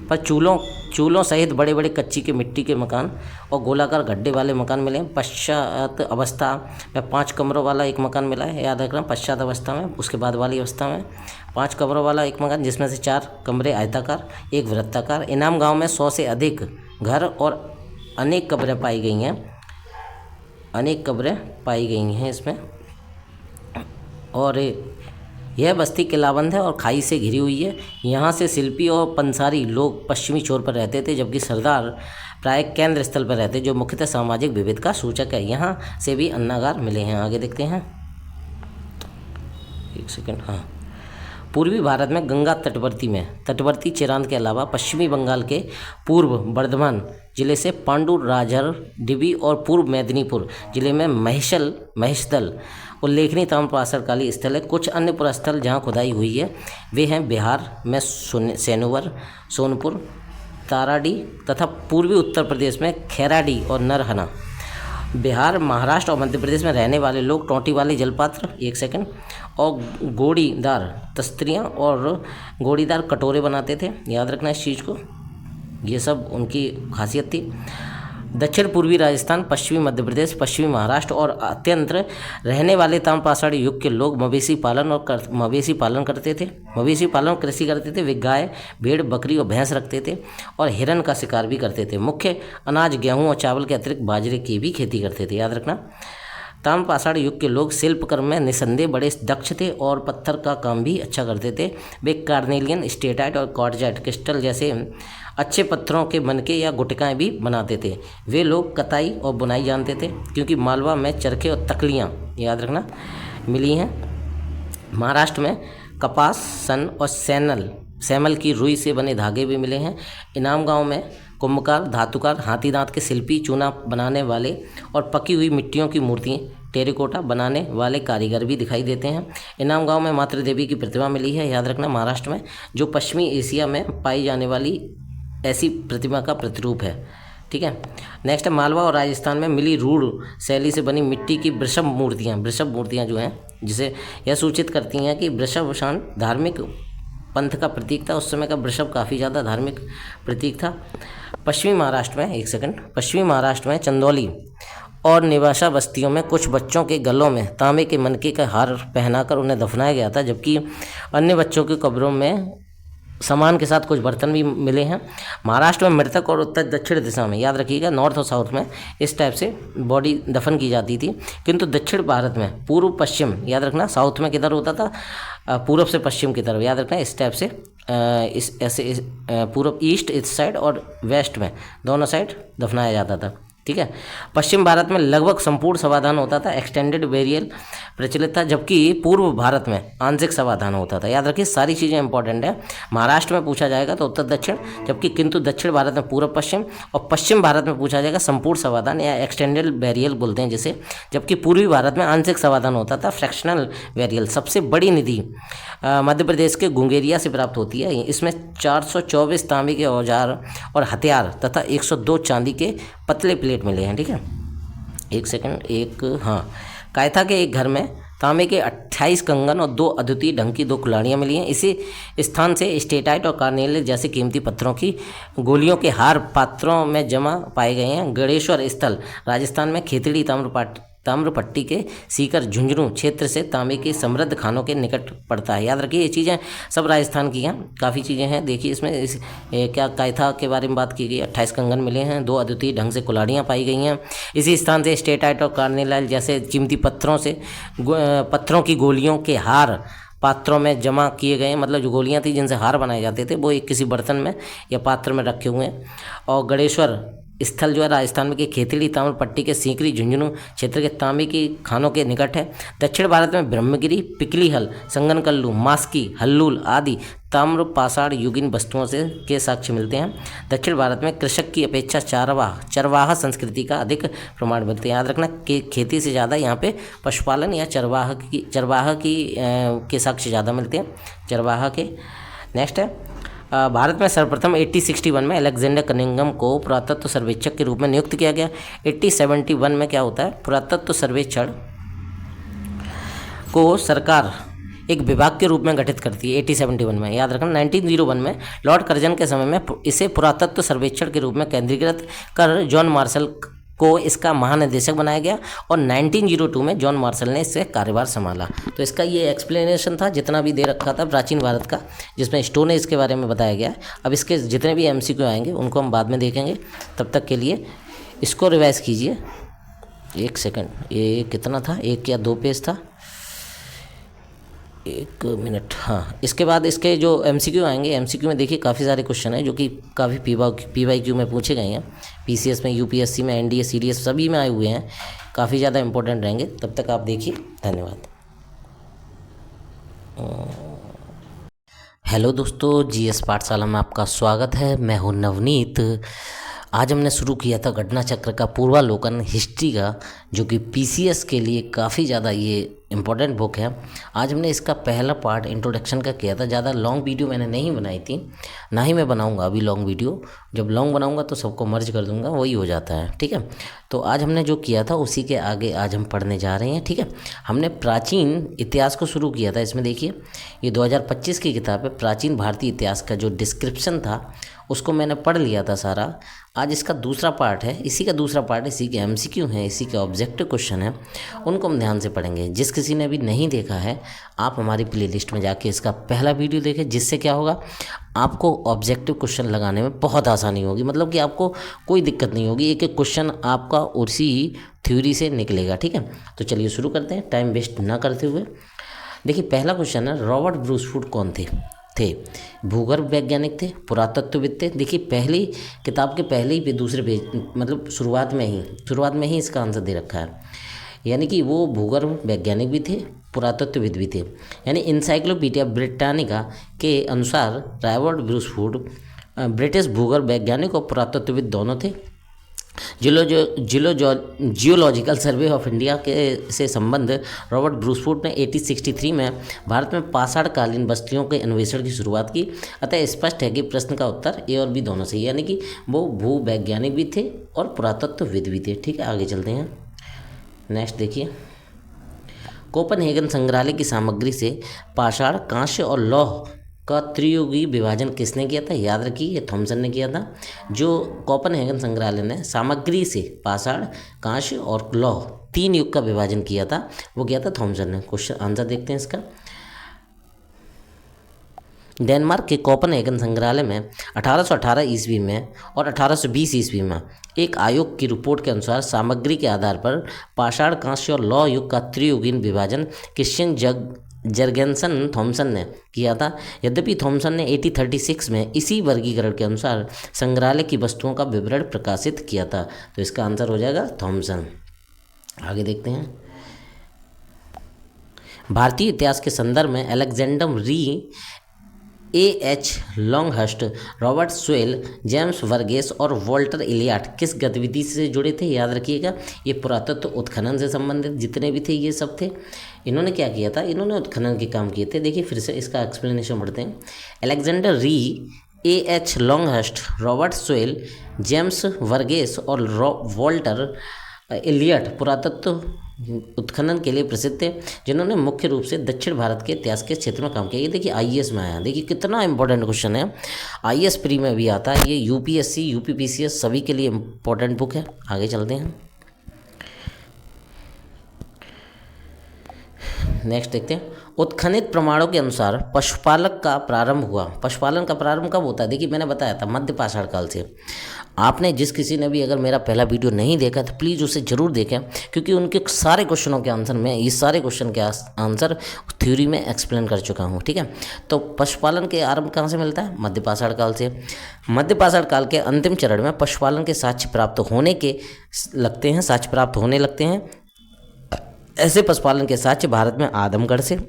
A: पर चूल्हों सहित बड़े बड़े कच्ची के मिट्टी के मकान और गोलाकार गड्ढे वाले मकान मिले हैं। पश्चात अवस्था में 5 कमरों वाला एक मकान मिला है, याद रखना, पश्चात अवस्था में, उसके बाद वाली अवस्था में 5 कमरों वाला एक मकान, जिसमें से 4 कमरे आयताकार, एक वृत्ताकार। इनाम गांव में 100 से अधिक घर और अनेक कब्रें पाई गई हैं, अनेक कब्रें पाई गई हैं इसमें। और यह बस्ती किलाबंद है और खाई से घिरी हुई है। यहाँ से शिल्पी और पंसारी लोग पश्चिमी छोर पर रहते थे, जबकि सरदार प्राय केंद्र स्थल पर रहते, जो मुख्यतः सामाजिक विभेद का सूचक है। यहाँ से भी अन्नागार मिले हैं। आगे देखते हैं, एक सेकंड, हाँ। पूर्वी भारत में गंगा तटवर्ती चिरांद के अलावा पश्चिमी बंगाल के पूर्व बर्धमान जिले से पांडुराजर डिबी और पूर्व मेदिनीपुर जिले में महेशदल उल्लेखनीय ताम्रपाषाणकालीन स्थल है। कुछ अन्य पुरास्थल जहाँ खुदाई हुई है वे हैं बिहार में सैनुवर, सोनपुर, ताराडी तथा पूर्वी उत्तर प्रदेश में खैराडी और नरहना। बिहार, महाराष्ट्र और मध्य प्रदेश में रहने वाले लोग टोंटी वाले जलपात्र, एक सेकंड, और गोड़ीदार तस्तरियाँ और गोड़ीदार कटोरे बनाते थे, याद रखना इस चीज़ को, ये सब उनकी खासियत थी। दक्षिण पूर्वी राजस्थान, पश्चिमी मध्य प्रदेश, पश्चिमी महाराष्ट्र और अत्यंत्र रहने वाले ताम्रपाषाण युग के लोग मवेशी पालन करते थे, मवेशी पालन कृषि करते थे। वे गाय, भेड़, बकरी और भैंस रखते थे और हिरन का शिकार भी करते थे। मुख्य अनाज गेहूं और चावल के अतिरिक्त बाजरे की भी खेती करते थे, याद रखना। ताम्रपाषाण युग के लोग शिल्प कर्म में निसंदेह बड़े दक्ष थे और पत्थर का काम भी अच्छा करते थे। वे कार्नेलियन, स्टेटाइट और क्वार्टजाइट क्रिस्टल जैसे अच्छे पत्थरों के मनके या गुटकाएँ भी बनाते थे। वे लोग कताई और बुनाई जानते थे, क्योंकि मालवा में चरखे और तकलियाँ, याद रखना, मिली हैं। महाराष्ट्र में कपास, सन और सैमल की रुई से बने धागे भी मिले हैं। इनाम गांव में कुंभकार, धातुकार, हाथी दांत के शिल्पी, चूना बनाने वाले और पकी हुई मिट्टियों की मूर्तियाँ, टेरिकोटा बनाने वाले कारीगर भी दिखाई देते हैं। इनाम गांव में मातृ देवी की प्रतिमा मिली है, याद रखना, महाराष्ट्र में, जो पश्चिमी एशिया में पाई जाने वाली ऐसी प्रतिमा का प्रतिरूप है। ठीक है, नेक्स्ट है मालवा और राजस्थान में मिली रूढ़ शैली से बनी मिट्टी की वृषभ मूर्तियाँ जो हैं, जिसे यह सूचित करती हैं कि वृषभशान धार्मिक पंथ का प्रतीक था। उस समय का वृषभ काफ़ी ज़्यादा धार्मिक प्रतीक था। पश्चिमी महाराष्ट्र में चंदौली और निवासा बस्तियों में कुछ बच्चों के गलों में तांबे के मनके का हार पहनाकर उन्हें दफनाया गया था, जबकि अन्य बच्चों की कब्रों में सामान के साथ कुछ बर्तन भी मिले हैं। महाराष्ट्र में मृतक और उत्तर दक्षिण दिशा में, याद रखिएगा, नॉर्थ और साउथ में इस टाइप से बॉडी दफन की जाती थी। किंतु दक्षिण भारत में पूर्व पश्चिम, याद रखना, साउथ में किधर होता था, पूर्व से पश्चिम की तरफ, याद रखना, इस टाइप से इस ऐसे पूर्व ईस्ट इस साइड और वेस्ट में दोनों साइड दफनाया जाता था। ठीक है। पश्चिम भारत में लगभग संपूर्ण समाधान होता था, एक्सटेंडेड बेरियल प्रचलित था, जबकि पूर्व भारत में आंशिक समाधान होता था। याद रखिए, सारी चीज़ें इंपॉर्टेंट है। महाराष्ट्र में पूछा जाएगा तो उत्तर दक्षिण, जबकि किंतु दक्षिण भारत में पूर्व पश्चिम, और पश्चिम भारत में पूछा जाएगा संपूर्ण समाधान या एक्सटेंडेड बेरियल बोलते हैं जिसे, जबकि पूर्वी भारत में आंशिक समाधान होता था, फ्रैक्शनल बेरियल। सबसे बड़ी निधि मध्य प्रदेश के गुंगेरिया से प्राप्त होती है। इसमें 424 तांबे के औजार और हथियार तथा 102 चांदी के पतले प्लेट मिले हैं। ठीक है, एक सेकंड, हाँ, कायथा के एक घर में तांबे के 28 कंगन और 2 अद्वितीय ढंग की 2 कुल्हाड़ियाँ मिली हैं। इसी स्थान से स्टेटाइट और कार्नेल जैसे कीमती पत्थरों की गोलियों के हार पात्रों में जमा पाए गए हैं। गणेश्वर स्थल राजस्थान में खेतड़ी ताम्रपट्टी के सीकर झुंझुनू क्षेत्र से तांबे के समृद्ध खानों के निकट पड़ता है। याद रखिए, ये चीज़ें सब राजस्थान की हैं, काफ़ी चीज़ें हैं। देखिए इसमें क्या कायथा के बारे में बात की गई, 28 कंगन मिले हैं, 2 अद्वितीय ढंग से कुल्हाड़ियाँ पाई गई हैं। इसी स्थान से स्टेटाइट और कार्नेलाइल जैसे कीमती पत्थरों की गोलियों के हार पात्रों में जमा किए गए, मतलब जो गोलियाँ थी जिनसे हार बनाए जाते थे वो एक किसी बर्तन में या पात्र में रखे हुए हैं। और गणेश्वर स्थल जो है राजस्थान में कि खेतड़ी ताम्रपट्टी के सीकरी झुंझुनू क्षेत्र के तांबे की खानों के निकट है। दक्षिण भारत में ब्रह्मगिरी, पिकलीहल, संगनकल्लू, मास्की, हल्लूल आदि ताम्र पाषाण युगीन वस्तुओं से के साक्ष्य मिलते हैं। दक्षिण भारत में कृषक की अपेक्षा चरवाहा संस्कृति का अधिक प्रमाण मिलते हैं। याद रखना कि खेती से ज़्यादा यहाँ पे पशुपालन या चरवाहा के साक्ष्य ज़्यादा मिलते हैं, चरवाहा के। नेक्स्ट है, भारत में सर्वप्रथम 1861 में अलेक्जेंडर कनिंघम को पुरातत्व सर्वेक्षक के रूप में नियुक्त किया गया। 1871 में क्या होता है, पुरातत्व सर्वेक्षण को सरकार एक विभाग के रूप में गठित करती है 1871 में। याद रखना, 1901 में लॉर्ड कर्जन के समय में इसे पुरातत्व सर्वेक्षण के रूप में केंद्रीकृत कर जॉन मार्शल को इसका महानिदेशक बनाया गया और 1902 में जॉन मार्शल ने इससे कार्यभार संभाला। तो इसका ये एक्सप्लेनेशन था जितना भी दे रखा था प्राचीन भारत का, जिसमें स्टोन एज के बारे में बताया गया है। अब इसके जितने भी MCQ आएंगे उनको हम बाद में देखेंगे, तब तक के लिए इसको रिवाइज कीजिए। एक सेकंड, ये कितना था, 1 या 2 पेज था, 1 मिनट। हाँ, इसके बाद इसके जो MCQ आएंगे, MCQ में देखिए काफ़ी सारे क्वेश्चन हैं जो कि काफ़ी PYQ में पूछे गए हैं, PCS में, UPSC में, NDA, CDS सभी में आए हुए हैं, काफ़ी ज़्यादा इंपॉर्टेंट रहेंगे। तब तक आप देखिए, धन्यवाद। हेलो दोस्तों, GS पाठशाला में आपका स्वागत है। मैं हूँ नवनीत। आज हमने शुरू किया था घटना चक्र का पूर्वालोकन, हिस्ट्री का, जो कि PCS के लिए काफ़ी ज़्यादा ये इम्पोर्टेंट बुक है। आज हमने इसका पहला पार्ट इंट्रोडक्शन का किया था। ज़्यादा लॉन्ग वीडियो मैंने नहीं बनाई थी, ना ही मैं बनाऊंगा अभी लॉन्ग वीडियो। जब लॉन्ग बनाऊंगा तो सबको मर्ज कर दूंगा, वही हो जाता है। ठीक है, तो आज हमने जो किया था उसी के आगे आज हम पढ़ने जा रहे हैं। ठीक है, हमने प्राचीन इतिहास को शुरू किया था। इसमें देखिए, ये 2025 की किताब है, प्राचीन भारतीय इतिहास का जो डिस्क्रिप्शन था उसको मैंने पढ़ लिया था सारा। आज इसका दूसरा पार्ट है, इसी का दूसरा पार्ट, इसी के MCQ हैं, इसी के ऑब्जेक्टिव क्वेश्चन हैं, उनको हम ध्यान से पढ़ेंगे। जिस किसी ने भी नहीं देखा है, आप हमारी प्लेलिस्ट में जाके इसका पहला वीडियो देखें, जिससे क्या होगा, आपको ऑब्जेक्टिव क्वेश्चन लगाने में बहुत आसानी होगी। मतलब कि आपको कोई दिक्कत नहीं होगी, एक एक क्वेश्चन आपका उसी थ्योरी से निकलेगा। ठीक है, तो चलिए शुरू करते हैं टाइम वेस्ट ना करते हुए। देखिए, पहला क्वेश्चन है, रॉबर्ट ब्रूसफुट कौन थे? भूगर्भ वैज्ञानिक थे, पुरातत्वविद थे। देखिए, पहली किताब के पहले ही पे दूसरे पेज, मतलब शुरुआत में ही इसका आंसर दे रखा है। यानी कि वो भूगर्भ वैज्ञानिक भी थे, पुरातत्वविद भी थे। यानी इंसाइक्लोपीडिया ब्रिटानिका के अनुसार रॉबर्ट ब्रूसफुट ब्रिटिश भूगर्भ वैज्ञानिक और पुरातत्वविद दोनों थे। जियोलॉजिकल सर्वे ऑफ इंडिया के से संबंध रॉबर्ट ब्रूसफुट ने 1863 में भारत में पाषाणकालीन बस्तियों के अन्वेषण की शुरुआत की। अतः स्पष्ट है कि प्रश्न का उत्तर A और B दोनों सही, यानी कि वो भू वैज्ञानिक भी थे और पुरातत्वविद भी थे। ठीक है, आगे चलते हैं। नेक्स्ट देखिए, कोपनहेगन संग्रहालय की सामग्री से पाषाण, कांस्य और लौह का त्रियुगी विभाजन किसने किया था? याद रखिए, ये थॉमसन ने किया था। जो कोपनहेगन संग्रहालय ने सामग्री से पाषाण, कांस्य और लौह 3 युग का विभाजन किया था, वो किया था थॉमसन ने। क्वेश्चन आंसर देखते हैं इसका। डेनमार्क के कोपेनहेगन संग्रहालय में 1818 ईस्वी में और 1820 ईस्वी में एक आयोग की रिपोर्ट के अनुसार सामग्री के आधार पर पाषाण, कांस्य और लौह युग का त्रियुगीन विभाजन क्रिश्चियन जर्गेनसन थॉमसन ने किया था। यद्यपि थॉमसन ने 1836 में इसी वर्गीकरण के अनुसार संग्रहालय की वस्तुओं का विवरण प्रकाशित किया था। तो इसका आंसर हो जाएगा थॉमसन। आगे देखते हैं। भारतीय इतिहास के संदर्भ में अलेक्जेंडर री, A.H. Longhurst, Robert swell, James Varghese और वॉल्टर इलियट किस गतिविधि से जुड़े थे? याद रखिएगा, ये पुरातत्व उत्खनन से संबंधित जितने भी थे ये सब थे। इन्होंने क्या किया था? इन्होंने उत्खनन के काम किए थे। देखिए फिर से इसका एक्सप्लेनेशन पढ़ते हैं। अलेक्जेंडर री, A.H. Longhurst, Robert swell, James Varghese और वॉल्टर इलियट पुरातत्व उत्खनन के लिए प्रसिद्ध थे, जिन्होंने मुख्य रूप से दक्षिण भारत के इतिहास के क्षेत्र में काम किया। ये देखिए आईएएस में आया, देखिए कितना इंपॉर्टेंट क्वेश्चन है। आईएएस प्री में भी आता है ये, यूपीएससी, यूपीपीसीएस सभी के लिए इंपॉर्टेंट बुक है। आगे चलते हैं, नेक्स्ट देखते हैं। उत्खनित प्रमाणों के अनुसार पशुपालन का प्रारंभ हुआ। पशुपालन का प्रारंभ कब होता है? देखिए मैंने बताया था मध्य पाषाण काल से। आपने जिस किसी ने भी अगर मेरा पहला वीडियो नहीं देखा तो प्लीज़ उसे ज़रूर देखें, क्योंकि उनके सारे क्वेश्चनों के आंसर मैं ये सारे क्वेश्चन के आंसर थ्योरी में एक्सप्लेन कर चुका हूँ। ठीक है, तो पशुपालन के आरंभ कहाँ से मिलता है? मध्य पाषाण काल से। मध्य पाषाण काल के अंतिम चरण में पशुपालन के साक्ष्य प्राप्त होने लगते हैं। ऐसे पशुपालन के साक्ष्य भारत में आदमगढ़ से,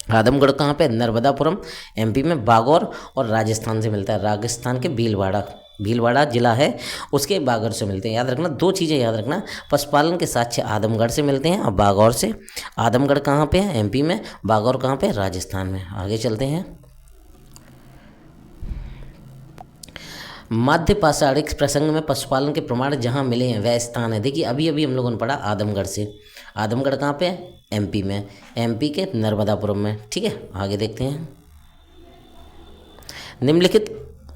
A: आदमगढ़ कहाँ पे? नर्मदापुरम एमपी में, बागौर और राजस्थान से मिलता है। राजस्थान के भीलवाड़ा जिला है उसके बागौर से मिलते हैं। याद रखना, दो चीज़ें याद रखना, पशुपालन के साक्ष्य आदमगढ़ से मिलते हैं और बागौर से। आदमगढ़ कहाँ पे है? एमपी में। बागौर कहाँ पे? राजस्थान में। आगे चलते हैं। मध्य पाषाणिक प्रसंग में पशुपालन के प्रमाण जहाँ मिले हैं वह स्थान है। देखिए अभी अभी हम लोगों ने पढ़ा आदमगढ़ से। आदमगढ़ कहाँ पे है? एमपी में, एमपी के नर्मदापुरम में। ठीक है, आगे देखते हैं।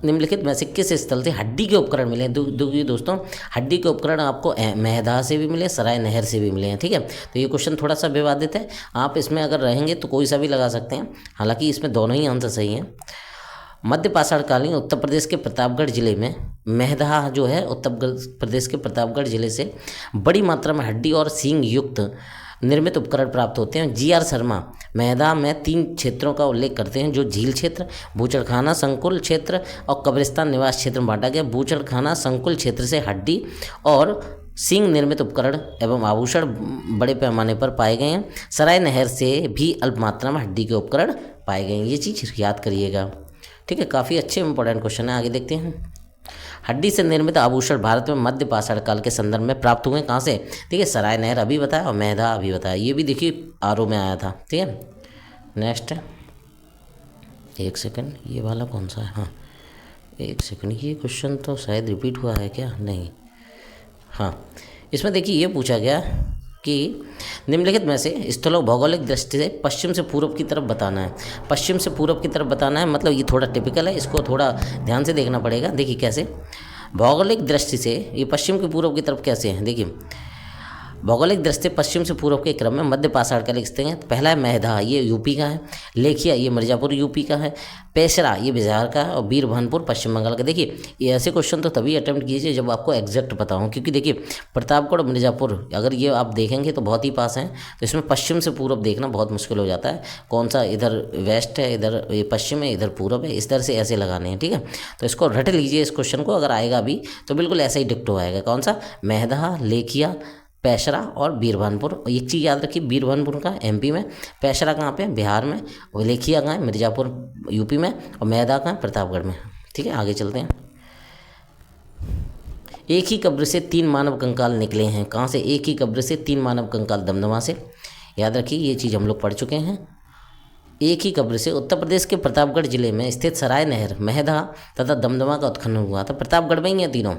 A: निम्नलिखित में से किस स्थल से हड्डी के उपकरण मिले हैं? दोस्तों हड्डी के उपकरण आपको मेहदा से भी मिले, सराय नहर से भी मिले हैं। ठीक है, तो ये क्वेश्चन थोड़ा सा विवादित है, आप इसमें अगर रहेंगे तो कोई सा भी लगा सकते हैं, हालांकि इसमें दोनों ही आंसर सही हैं। मध्य पाषाणकालीन उत्तर प्रदेश के प्रतापगढ़ जिले में मेहदा जो है, उत्तर प्रदेश के प्रतापगढ़ जिले से बड़ी मात्रा में हड्डी और सींग युक्त निर्मित उपकरण प्राप्त होते हैं। जी.आर. शर्मा मेहदा में 3 क्षेत्रों का उल्लेख करते हैं, जो झील क्षेत्र, बूचड़खाना संकुल क्षेत्र और कब्रिस्तान निवास क्षेत्र में बांटा गया। बूचड़खाना संकुल क्षेत्र से हड्डी और सींग निर्मित उपकरण एवं आभूषण बड़े पैमाने पर पाए गए हैं। सराय नहर से भी अल्प मात्रा में हड्डी के उपकरण पाए गए हैं। ये चीज़ याद करिएगा। ठीक है, काफ़ी अच्छे इंपॉर्टेंट क्वेश्चन है। आगे देखते हैं। हड्डी से निर्मित आभूषण भारत में मध्य पाषाण काल के संदर्भ में प्राप्त हुए कहाँ से? ठीक है, सराय नहर अभी बताया और मेहदा अभी बताया। ये भी देखिए आरओ में आया था। ठीक है, नेक्स्ट है, एक सेकंड, ये वाला कौन सा है? हाँ एक सेकंड, ये क्वेश्चन तो शायद रिपीट हुआ है क्या? नहीं, हाँ इसमें देखिए ये पूछा गया कि निम्नलिखित में से स्थलों भौगोलिक दृष्टि से पश्चिम से पूर्व की तरफ बताना है। पश्चिम से पूर्व की तरफ बताना है, मतलब ये थोड़ा टिपिकल है, इसको थोड़ा ध्यान से देखना पड़ेगा। देखिए कैसे भौगोलिक दृष्टि से ये पश्चिम की पूर्व की तरफ कैसे है। देखिए भौगोलिक दृष्टि पश्चिम से पूर्व के क्रम में मध्य पाषाण काल स्थित हैं। पहला है मेहदा, ये यूपी का है। लेखिया ये मिर्ज़ापुर यूपी का है। पेशरा ये बिहार का है और बीरभानपुर पश्चिम बंगाल का। देखिए ये ऐसे क्वेश्चन तो तभी अटेम्प्ट कीजिए जब आपको एग्जैक्ट पता हो, क्योंकि देखिए प्रतापगढ़ मिर्ज़ापुर अगर ये आप देखेंगे तो बहुत ही पास हैं, तो इसमें पश्चिम से पूर्व देखना बहुत मुश्किल हो जाता है। कौन सा इधर वेस्ट है, इधर ये पश्चिम है, इधर पूर्व है, इस तरह से ऐसे लगाने हैं। ठीक है, तो इसको रट लीजिए। इस क्वेश्चन को अगर आएगा भी तो बिल्कुल ऐसा ही डिक्टो आएगा। कौन सा? मेहदा, लेखिया, पेशरा और बीरभानपुर। एक चीज़ याद रखिए, बीरभानपुर का एमपी में, पेशरा कहाँ पे? बिहार में, और लेखिया कहाँ है? मिर्ज़ापुर यूपी में, और मेहदा कहाँ? प्रतापगढ़ में। ठीक है, आगे चलते हैं। एक ही कब्र से 3 मानव कंकाल निकले हैं। कहाँ से? एक ही कब्र से 3 मानव कंकाल दमदमा से। याद रखिए ये चीज़ हम लोग पढ़ चुके हैं। एक ही कब्र से उत्तर प्रदेश के प्रतापगढ़ जिले में स्थित सराय नहर, मेहदा तथा दमदमा का उत्खनन हुआ था। प्रतापगढ़ में ही है तीनों,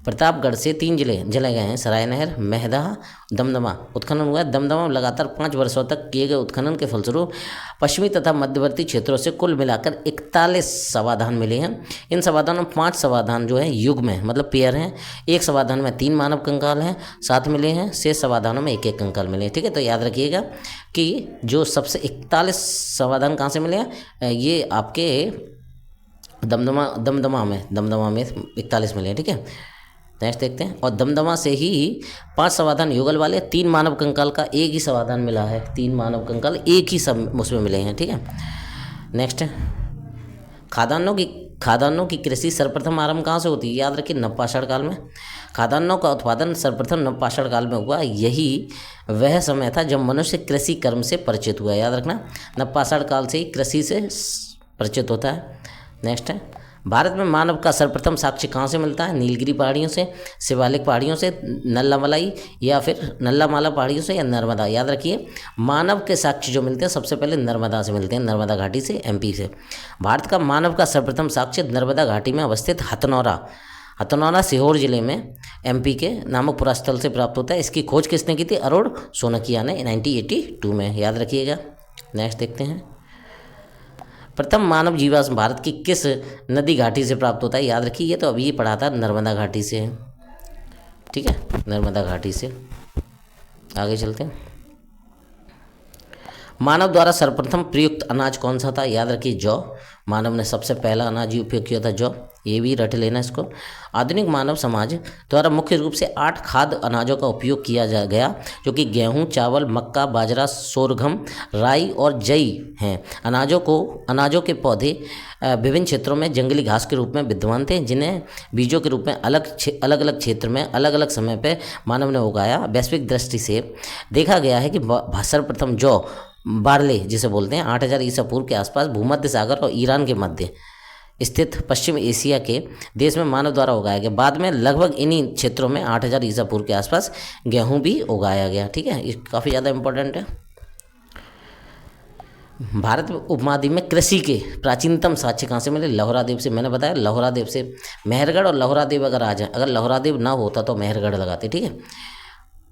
A: प्रतापगढ़ से 3 जिले जले गए हैं, सरायनहर, मेहदा, दमदमा। उत्खनन हुआ है दमदमा में लगातार 5 वर्षों तक किए गए उत्खनन के फलस्वरूप पश्चिमी तथा मध्यवर्ती क्षेत्रों से कुल मिलाकर 41 समाधान मिले हैं। इन समाधानों में 5 समाधान जो है युग्म है, मतलब पेयर हैं। एक समाधान में 3 मानव कंकाल हैं 7 मिले हैं, शेष समाधानों में 1-1 कंकाल मिले हैं। ठीक है, तो याद रखिएगा कि जो सबसे 41 समाधान कहाँ से मिले हैं, ये आपके दमदमा में 41 मिले हैं। ठीक है, नेक्स्ट देखते हैं। और दमदमा से ही 5 समाधान युगल वाले, 3 मानव कंकाल का एक ही समाधान मिला है, 3 मानव कंकाल एक ही सब उसमें मिले हैं। ठीक है, नेक्स्ट खाद्यान्नों की कृषि सर्वप्रथम आरंभ कहाँ से होती है, याद रखिए नवपाषाण काल में। खाद्यान्नों का उत्पादन सर्वप्रथम नवपाषाण काल में हुआ। यही वह समय था जब मनुष्य कृषि कर्म से परिचित हुआ। याद रखना, नवपाषाण काल से ही कृषि से परिचित होता है। नेक्स्ट है, भारत में मानव का सर्वप्रथम साक्ष्य कहाँ से मिलता है, नीलगिरी पहाड़ियों से, शिवालिक पहाड़ियों से, नल्लामलाई या फिर नल्लामाला पहाड़ियों से, या नर्मदा। याद रखिए मानव के साक्ष्य जो मिलते हैं सबसे पहले नर्मदा से मिलते हैं, नर्मदा घाटी से, एमपी से। भारत का मानव का सर्वप्रथम साक्ष्य नर्मदा घाटी में अवस्थित हथनौरा सीहोर जिले में एमपी के नामक पुरास्थल से प्राप्त होता है। इसकी खोज किसने की थी, अरुण सोनकिया ने 1982 में। याद रखिएगा। नेक्स्ट देखते हैं, प्रथम मानव जीवाश्म भारत की किस नदी घाटी से प्राप्त होता है, याद रखिए ये तो अभी ही पढ़ा था, नर्मदा घाटी से है। ठीक है, नर्मदा घाटी से। आगे चलते हैं, मानव द्वारा सर्वप्रथम प्रयुक्त अनाज कौन सा था, याद रखिए जौ। मानव ने सबसे पहला अनाज उपयोग किया था जौ, ये भी रट लेना इसको। आधुनिक मानव समाज द्वारा मुख्य रूप से 8 खाद्य अनाजों का उपयोग किया गया, जो कि गेहूं, चावल, मक्का, बाजरा, सोरगम, राई और जई हैं। अनाजों के पौधे विभिन्न क्षेत्रों में जंगली घास के रूप में विद्यमान थे, जिन्हें बीजों के रूप में अलग अलग क्षेत्र में अलग अलग समय पर मानव ने उगाया। वैश्विक दृष्टि से देखा गया है कि सर्वप्रथम जौ, बार्ले जिसे बोलते हैं, 8000 ईसा पूर्व के आसपास भूमध्य सागर और ईरान के मध्य स्थित पश्चिम एशिया के देश में मानव द्वारा उगाया गया। बाद में लगभग इन्हीं क्षेत्रों में 8000 ईसा पूर्व के आसपास गेहूं भी उगाया गया। ठीक है, ये काफ़ी ज़्यादा इंपॉर्टेंट है। भारत उपमहाद्वीप में कृषि के प्राचीनतम साक्ष्य कहाँ से मिले, लौहरादेव से। मैंने बताया लौहरादेव से। मेहरगढ़ और लौहरादेव अगर आ जाए, अगर लौहरादेव ना होता तो मेहरगढ़ लगाते। ठीक है,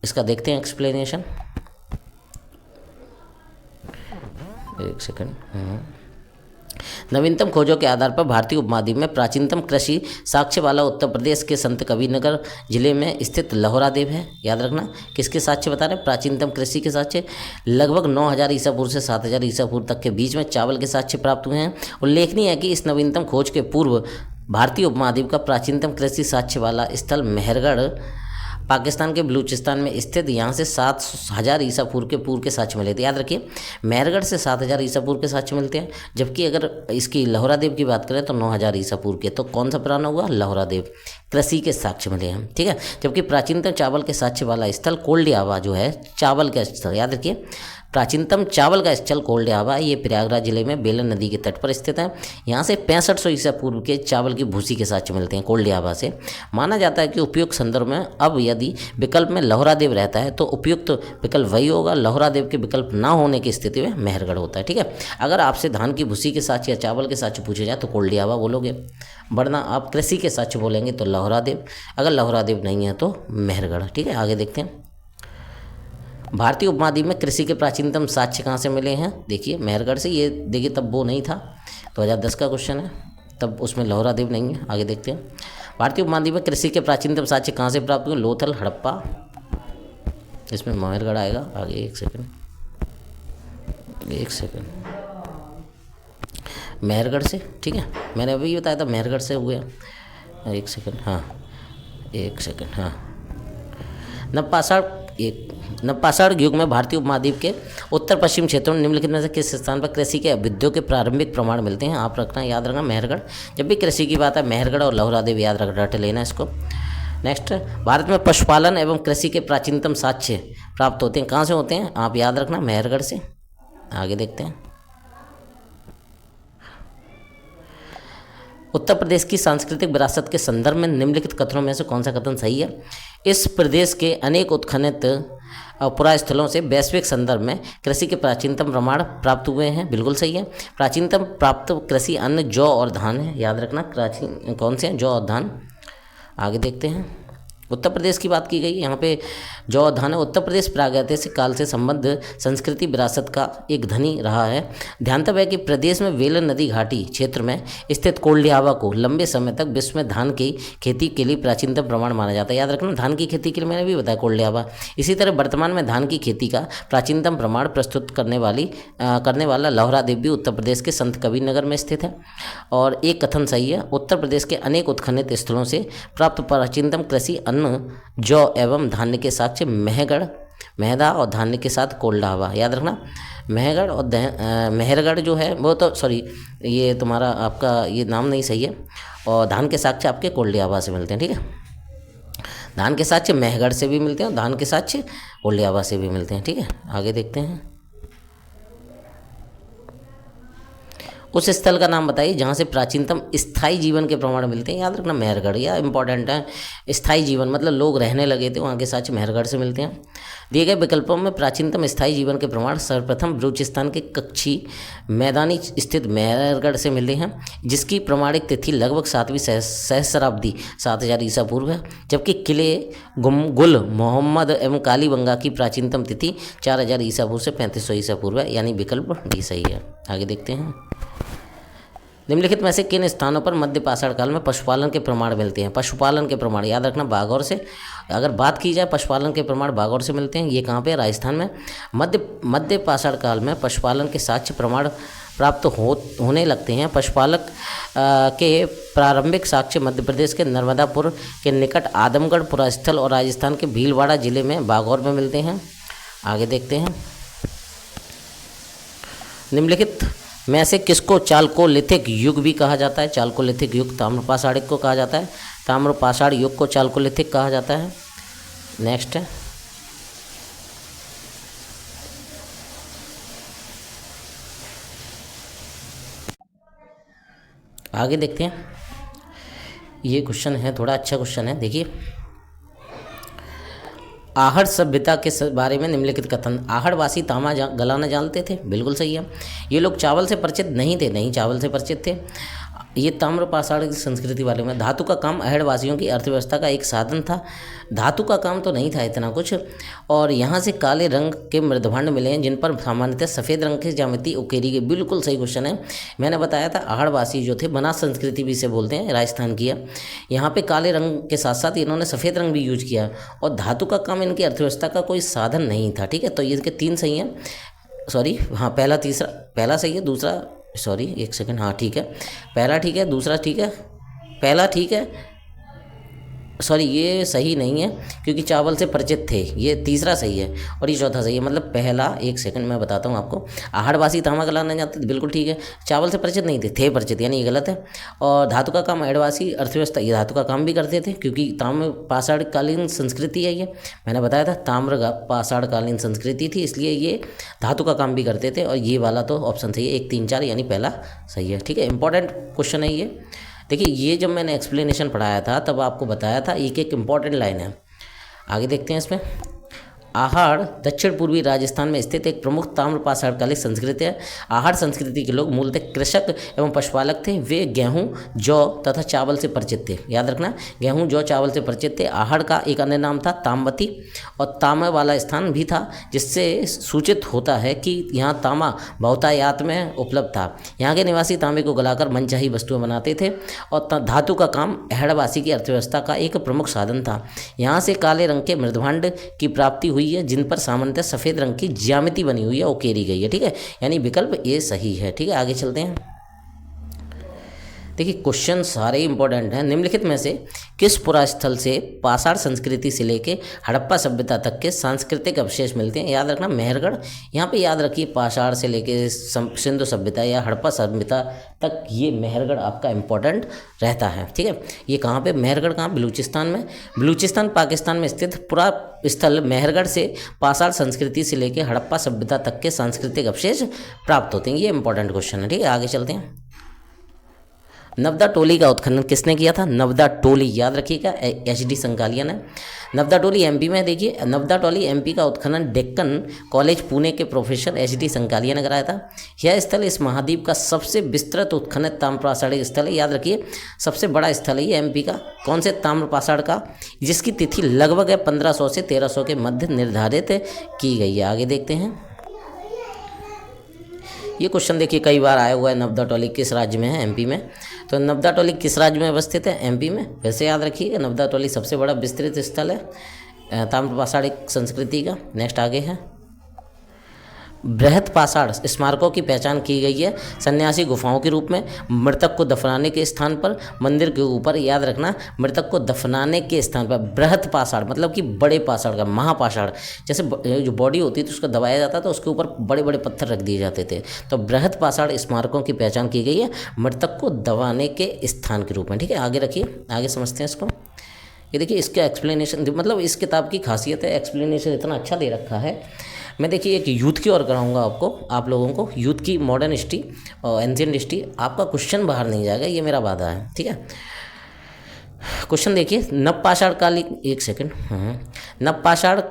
A: इसका देखते हैं एक्सप्लेनेशन, एक सेकंड। नवीनतम खोजों के आधार पर भारतीय उपमहाद्वीप में प्राचीनतम कृषि साक्ष्य वाला उत्तर प्रदेश के संत कबीरनगर जिले में स्थित लौहरादेव है। याद रखना, किसके साक्ष्य बता रहे हैं, प्राचीनतम कृषि के साक्ष्य। लगभग 9000 ईसा पूर्व से 7000 ईसा पूर्व तक के बीच में चावल के साक्ष्य प्राप्त हुए हैं। उल्लेखनीय है कि इस नवीनतम खोज के पूर्व भारतीय उपमहाद्वीप का प्राचीनतम कृषि साक्ष्य वाला स्थल मेहरगढ़ पाकिस्तान के बलूचिस्तान में स्थित, यहाँ से 7000 ईसा पूर्व के साक्ष्य मिले थे। याद रखिए मेहरगढ़ से 7000 ईसा पूर्व के साक्ष्य मिलते हैं, जबकि अगर इसकी लौहरादेव की बात करें तो 9000 ईसा पूर्व के। तो कौन सा पुराना हुआ, लौहरादेव, कृषि के साक्ष्य मिले हैं। ठीक है, जबकि प्राचीनतम चावल के साक्ष्य वाला स्थल कोल्डियावा जो है, चावल का स्थल, याद रखिए प्राचीनतम चावल का स्थल कोल्डियावा, ये प्रयागराज जिले में बेलन नदी के तट पर स्थित है। यहाँ से 6500 ईसा पूर्व के चावल की भूसी के साक्ष्य मिलते हैं कोल्डियावा से। माना जाता है कि उपयुक्त संदर्भ में अब यदि विकल्प में लौहरादेव रहता है तो उपयुक्त विकल्प वही होगा, लौहरादेव के विकल्प ना होने की स्थिति में मेहरगढ़ होता है। ठीक है, अगर आपसे धान की भूसी के साक्ष्य या चावल के साक्ष्य पूछे जाए तो कोल्डियावा बोलोगे, वरना आप कृषि के साक्ष्य बोलेंगे तो लौहरादेव, अगर लौहरादेव नहीं है तो मेहरगढ़। ठीक है, आगे देखते हैं, भारतीय उपमहाद्वीप में कृषि के प्राचीनतम साक्ष्य कहाँ से मिले हैं, देखिए मेहरगढ़ से। ये देखिए तब वो नहीं था, 2010 का क्वेश्चन है, तब उसमें लौहरादेव नहीं है। आगे देखते हैं, भारतीय उपमहाद्वीप में कृषि के प्राचीनतम साक्ष्य कहाँ से प्राप्त हुए, लोथल, हड़प्पा, इसमें मेहरगढ़ आएगा। आगे एक सेकंड, मेहरगढ़ से। ठीक है, मैंने अभी बताया था मेहरगढ़ से हुए। एक सेकंड, हाँ, नवपाषाण युग में भारतीय उपमहाद्वीप के उत्तर पश्चिम क्षेत्रों में निम्नलिखित में से किस स्थान पर कृषि के अभ्युदयों के प्रारंभिक प्रमाण मिलते हैं। आप रखना, याद रखना मेहरगढ़। जब भी कृषि की बात है मेहरगढ़ और लौहरादेव याद रट लेना इसको। नेक्स्ट, भारत में पशुपालन एवं कृषि के प्राचीनतम साक्ष्य प्राप्त होते हैं, कहाँ से होते हैं, आप याद रखना मेहरगढ़ से। आगे देखते हैं, उत्तर प्रदेश की सांस्कृतिक विरासत के संदर्भ में निम्नलिखित कथनों में से कौन सा कथन सही है। इस प्रदेश के अनेक उत्खनित पुरास्थलों से वैश्विक संदर्भ में कृषि के प्राचीनतम प्रमाण प्राप्त हुए हैं, बिल्कुल सही है। प्राचीनतम प्राप्त कृषि अन्न जौ और धान है, याद रखना प्राचीन कौन से हैं, जौ और धान। आगे देखते हैं, उत्तर प्रदेश की बात की गई यहाँ पे जौ और धान है। उत्तर प्रदेश प्रागैतिहासिक काल से संबद्ध संस्कृति विरासत का एक धनी रहा है। ध्यानतब है कि प्रदेश में वेलन नदी घाटी क्षेत्र में स्थित कोल्डियावा को लंबे समय तक विश्व में धान की खेती के लिए प्राचीनतम प्रमाण माना जाता है। याद रखना, धान की खेती के लिए मैंने भी बताया कोल्डियावा। इसी तरह वर्तमान में धान की खेती का प्राचीनतम प्रमाण प्रस्तुत करने वाला लौहरा देव भी उत्तर प्रदेश के संत कबीर नगर में स्थित है। और एक कथन सही है, उत्तर प्रदेश के अनेक उत्खनन स्थलों से प्राप्त प्राचीनतम कृषि अन्न जौ एवं धान्य के साक्ष्य मेहदा और धान्य के साथ कोल्डावा। याद रखना, मेहगढ़ और मेहरगढ़ जो है वो तो सॉरी ये तुम्हारा आपका ये नाम नहीं सही है। और धान के साक्ष्य आपके कोल्डियावा से मिलते हैं, ठीक है। धान के साक्ष्य मेहगढ़ से भी मिलते हैं और धान के साक्ष्य कोल्डियावा से भी मिलते हैं, ठीक है। आगे देखते हैं। उस स्थल का नाम बताइए जहाँ से प्राचीनतम स्थायी जीवन के प्रमाण मिलते हैं। याद रखना, मेहरगढ़। या इंपॉर्टेंट है, स्थायी जीवन मतलब लोग रहने लगे थे, वहाँ के साक्ष्य मेहरगढ़ से मिलते हैं। दिए गए विकल्पों में प्राचीनतम स्थायी जीवन के प्रमाण सर्वप्रथम बलूचिस्तान के कच्छी मैदानी स्थित मेहरगढ़ से मिलते हैं, जिसकी प्रमाणिक तिथि लगभग 7वीं सहस्राब्दी 7000 ईसा पूर्व है। जबकि किले गुल मोहम्मद एवं कालीबंगा की प्राचीनतम तिथि 4000 ईसा पूर्व से 3500 ईसा पूर्व है, यानी विकल्प डी सही है। आगे देखते हैं। निम्नलिखित में से किन स्थानों पर मध्य पाषाण काल में पशुपालन के प्रमाण मिलते हैं। पशुपालन के प्रमाण याद रखना, बागौर से। अगर बात की जाए पशुपालन के प्रमाण बागौर से मिलते हैं। ये कहाँ पे? राजस्थान में। मध्य पाषाण काल में पशुपालन के साक्ष्य प्रमाण प्राप्त होने लगते हैं। पशुपालक के प्रारंभिक साक्ष्य मध्य प्रदेश के नर्मदापुर के निकट आदमगढ़ पुरास्थल और राजस्थान के भीलवाड़ा जिले में बागौर में मिलते हैं। आगे देखते हैं। निम्नलिखित में से किसको चालकोलिथिक युग भी कहा जाता है? चालकोलिथिक युग ताम्रपाषाणिक को कहा जाता है। ताम्रपाषाण युग को चालकोलिथिक कहा जाता है। नेक्स्ट है, आगे देखते हैं। ये क्वेश्चन है, थोड़ा अच्छा क्वेश्चन है, देखिए। आहड़ सभ्यता के बारे में निम्नलिखित कथन। आहड़वासी तांबा गलाना जानते थे, बिल्कुल सही है। ये लोग चावल से परिचित नहीं थे, नहीं चावल से परिचित थे। ये ताम्रपाषाण की संस्कृति वाले में। धातु का काम आहड़वासियों की अर्थव्यवस्था का एक साधन था। धातु का काम तो नहीं था इतना कुछ। और यहाँ से काले रंग के मृदभांड मिले हैं जिन पर सामान्यतः सफ़ेद रंग की ज्यामिति उकेरी गई। बिल्कुल सही क्वेश्चन है। मैंने बताया था आहड़वासी जो थे बनास संस्कृति भी इसे बोलते हैं, राजस्थान की है। यहाँ पे काले रंग के साथ साथ इन्होंने सफ़ेद रंग भी यूज किया। और धातु का काम इनकी अर्थव्यवस्था का कोई साधन नहीं था, ठीक है। तो ये 3 सही हैं, सॉरी हाँ, पहला सही है, दूसरा सॉरी एक सेकंड, हाँ ठीक है, पहला ठीक है, दूसरा ठीक है, पहला ठीक है, सॉरी ये सही नहीं है क्योंकि चावल से परिचित थे, ये तीसरा सही है और ये चौथा सही है। मतलब पहला, एक सेकंड मैं बताता हूँ आपको। आहड़वासी तांबा गलाना जानते थे, बिल्कुल ठीक है। चावल से परिचित नहीं थे परिचित, यानी ये गलत है। और धातु का काम आहड़वासी अर्थव्यवस्था, ये धातु का काम भी करते थे क्योंकि ताम्र पाषाणकालीन संस्कृति है। ये मैंने बताया था ताम्र पाषाणकालीन संस्कृति थी, इसलिए ये धातु का काम भी करते थे। और ये वाला तो ऑप्शन सही है, 1, 3, 4 यानी पहला सही है, ठीक है। इंपॉर्टेंट क्वेश्चन है ये। देखिए, ये जब मैंने एक्सप्लेनेशन पढ़ाया था तब आपको बताया था एक इम्पॉर्टेंट लाइन है। आगे देखते हैं इसमें। आहड़ दक्षिण पूर्वी राजस्थान में स्थित एक प्रमुख ताम्रपाषाणकालीन संस्कृति है। आहड़ संस्कृति के लोग मूलतः कृषक एवं पशुपालक थे। वे गेहूं, जौ तथा चावल से परिचित थे। याद रखना, गेहूं, जौ, चावल से परिचित थे। आहड़ का एक अन्य नाम था ताम्बती और तांबे वाला स्थान भी था, जिससे सूचित होता है कि यहाँ तांबा बहुतायत में उपलब्ध था। यहाँ के निवासी तांबे को गलाकर मनचाही वस्तुएं बनाते थे और धातु का काम आहड़वासी की अर्थव्यवस्था का एक प्रमुख साधन था। यहाँ से काले रंग के मृदभांड की प्राप्ति हुई है जिन पर सामान्यतः सफ़ेद रंग की ज्यामिति बनी हुई है, उकेरी गई है, ठीक है। यानी विकल्प ए सही है, ठीक है। आगे चलते हैं। देखिए, क्वेश्चन सारे इंपॉर्टेंट हैं। निम्नलिखित में से किस पुरास्थल से पाषाण संस्कृति से लेके हड़प्पा सभ्यता तक के सांस्कृतिक अवशेष मिलते हैं? याद रखना, मेहरगढ़। यहाँ पे याद रखिए, पाषाण से लेके सिंधु सभ्यता या हड़प्पा सभ्यता तक ये मेहरगढ़ आपका इम्पोर्टेंट रहता है, ठीक है। ये कहाँ पे? मेहरगढ़ कहाँ? बलूचिस्तान में। बलूचिस्तान पाकिस्तान में स्थित पुरा स्थल मेहरगढ़ से पाषाण संस्कृति से लेके हड़प्पा सभ्यता तक के सांस्कृतिक अवशेष प्राप्त होते हैं। ये इंपॉर्टेंट क्वेश्चन है, ठीक है। आगे चलते हैं। नवदा टोली का उत्खनन किसने किया था? नवदा टोली, याद रखिएगा, HD संकालिया ने। नवदा टोली MP में, देखिए नवदा टोली MP का उत्खनन डेक्कन कॉलेज पुणे के प्रोफेसर HD संकालिया ने कराया था। यह स्थल इस महाद्वीप का सबसे विस्तृत उत्खनन ताम्रपाषाणी स्थल है, याद रखिए सबसे बड़ा स्थल है ये MP का। कौन से? ताम्रपाषाण का, जिसकी तिथि लगभग 1500 से 1300 के मध्य निर्धारित की गई है। आगे देखते हैं, ये क्वेश्चन देखिए कई बार आया हुआ है, नवदा टोली किस राज्य में है? MP में। तो नवदा टोली किस राज्य में अवस्थित है? MP में। वैसे याद रखिएगा नवदा टोली सबसे बड़ा विस्तृत स्थल है ताम्रपाषाण संस्कृति का। नेक्स्ट आगे है, बृहत पाषाण स्मारकों की पहचान की गई है सन्यासी गुफाओं के रूप में, मृतक को दफनाने के स्थान पर, मंदिर के ऊपर, याद रखना मृतक को दफनाने के स्थान पर। बृहत पाषाण मतलब कि बड़े पाषाण का, महापाषाण, जैसे जो बॉडी होती थी उसको दबाया जाता था, उसके ऊपर बड़े बड़े पत्थर रख दिए जाते थे। तो बृहत पाषाण स्मारकों की पहचान की गई है मृतक को दबाने के स्थान के रूप में। ठीक है, आगे रखिए, आगे समझते हैं इसको। ये देखिए इसका एक्सप्लेनेशन, मतलब इस किताब की खासियत है एक्सप्लेनेशन इतना अच्छा दे रखा है। मैं देखिए एक यूथ की ओर कराऊंगा आपको, आप लोगों को यूथ की मॉडर्न हिस्ट्री और एंशिएंट हिस्ट्री, आपका क्वेश्चन बाहर नहीं जाएगा, ये मेरा वादा है। ठीक है, क्वेश्चन देखिए, नवपाषाण काल, एक सेकंड, नवपाषाण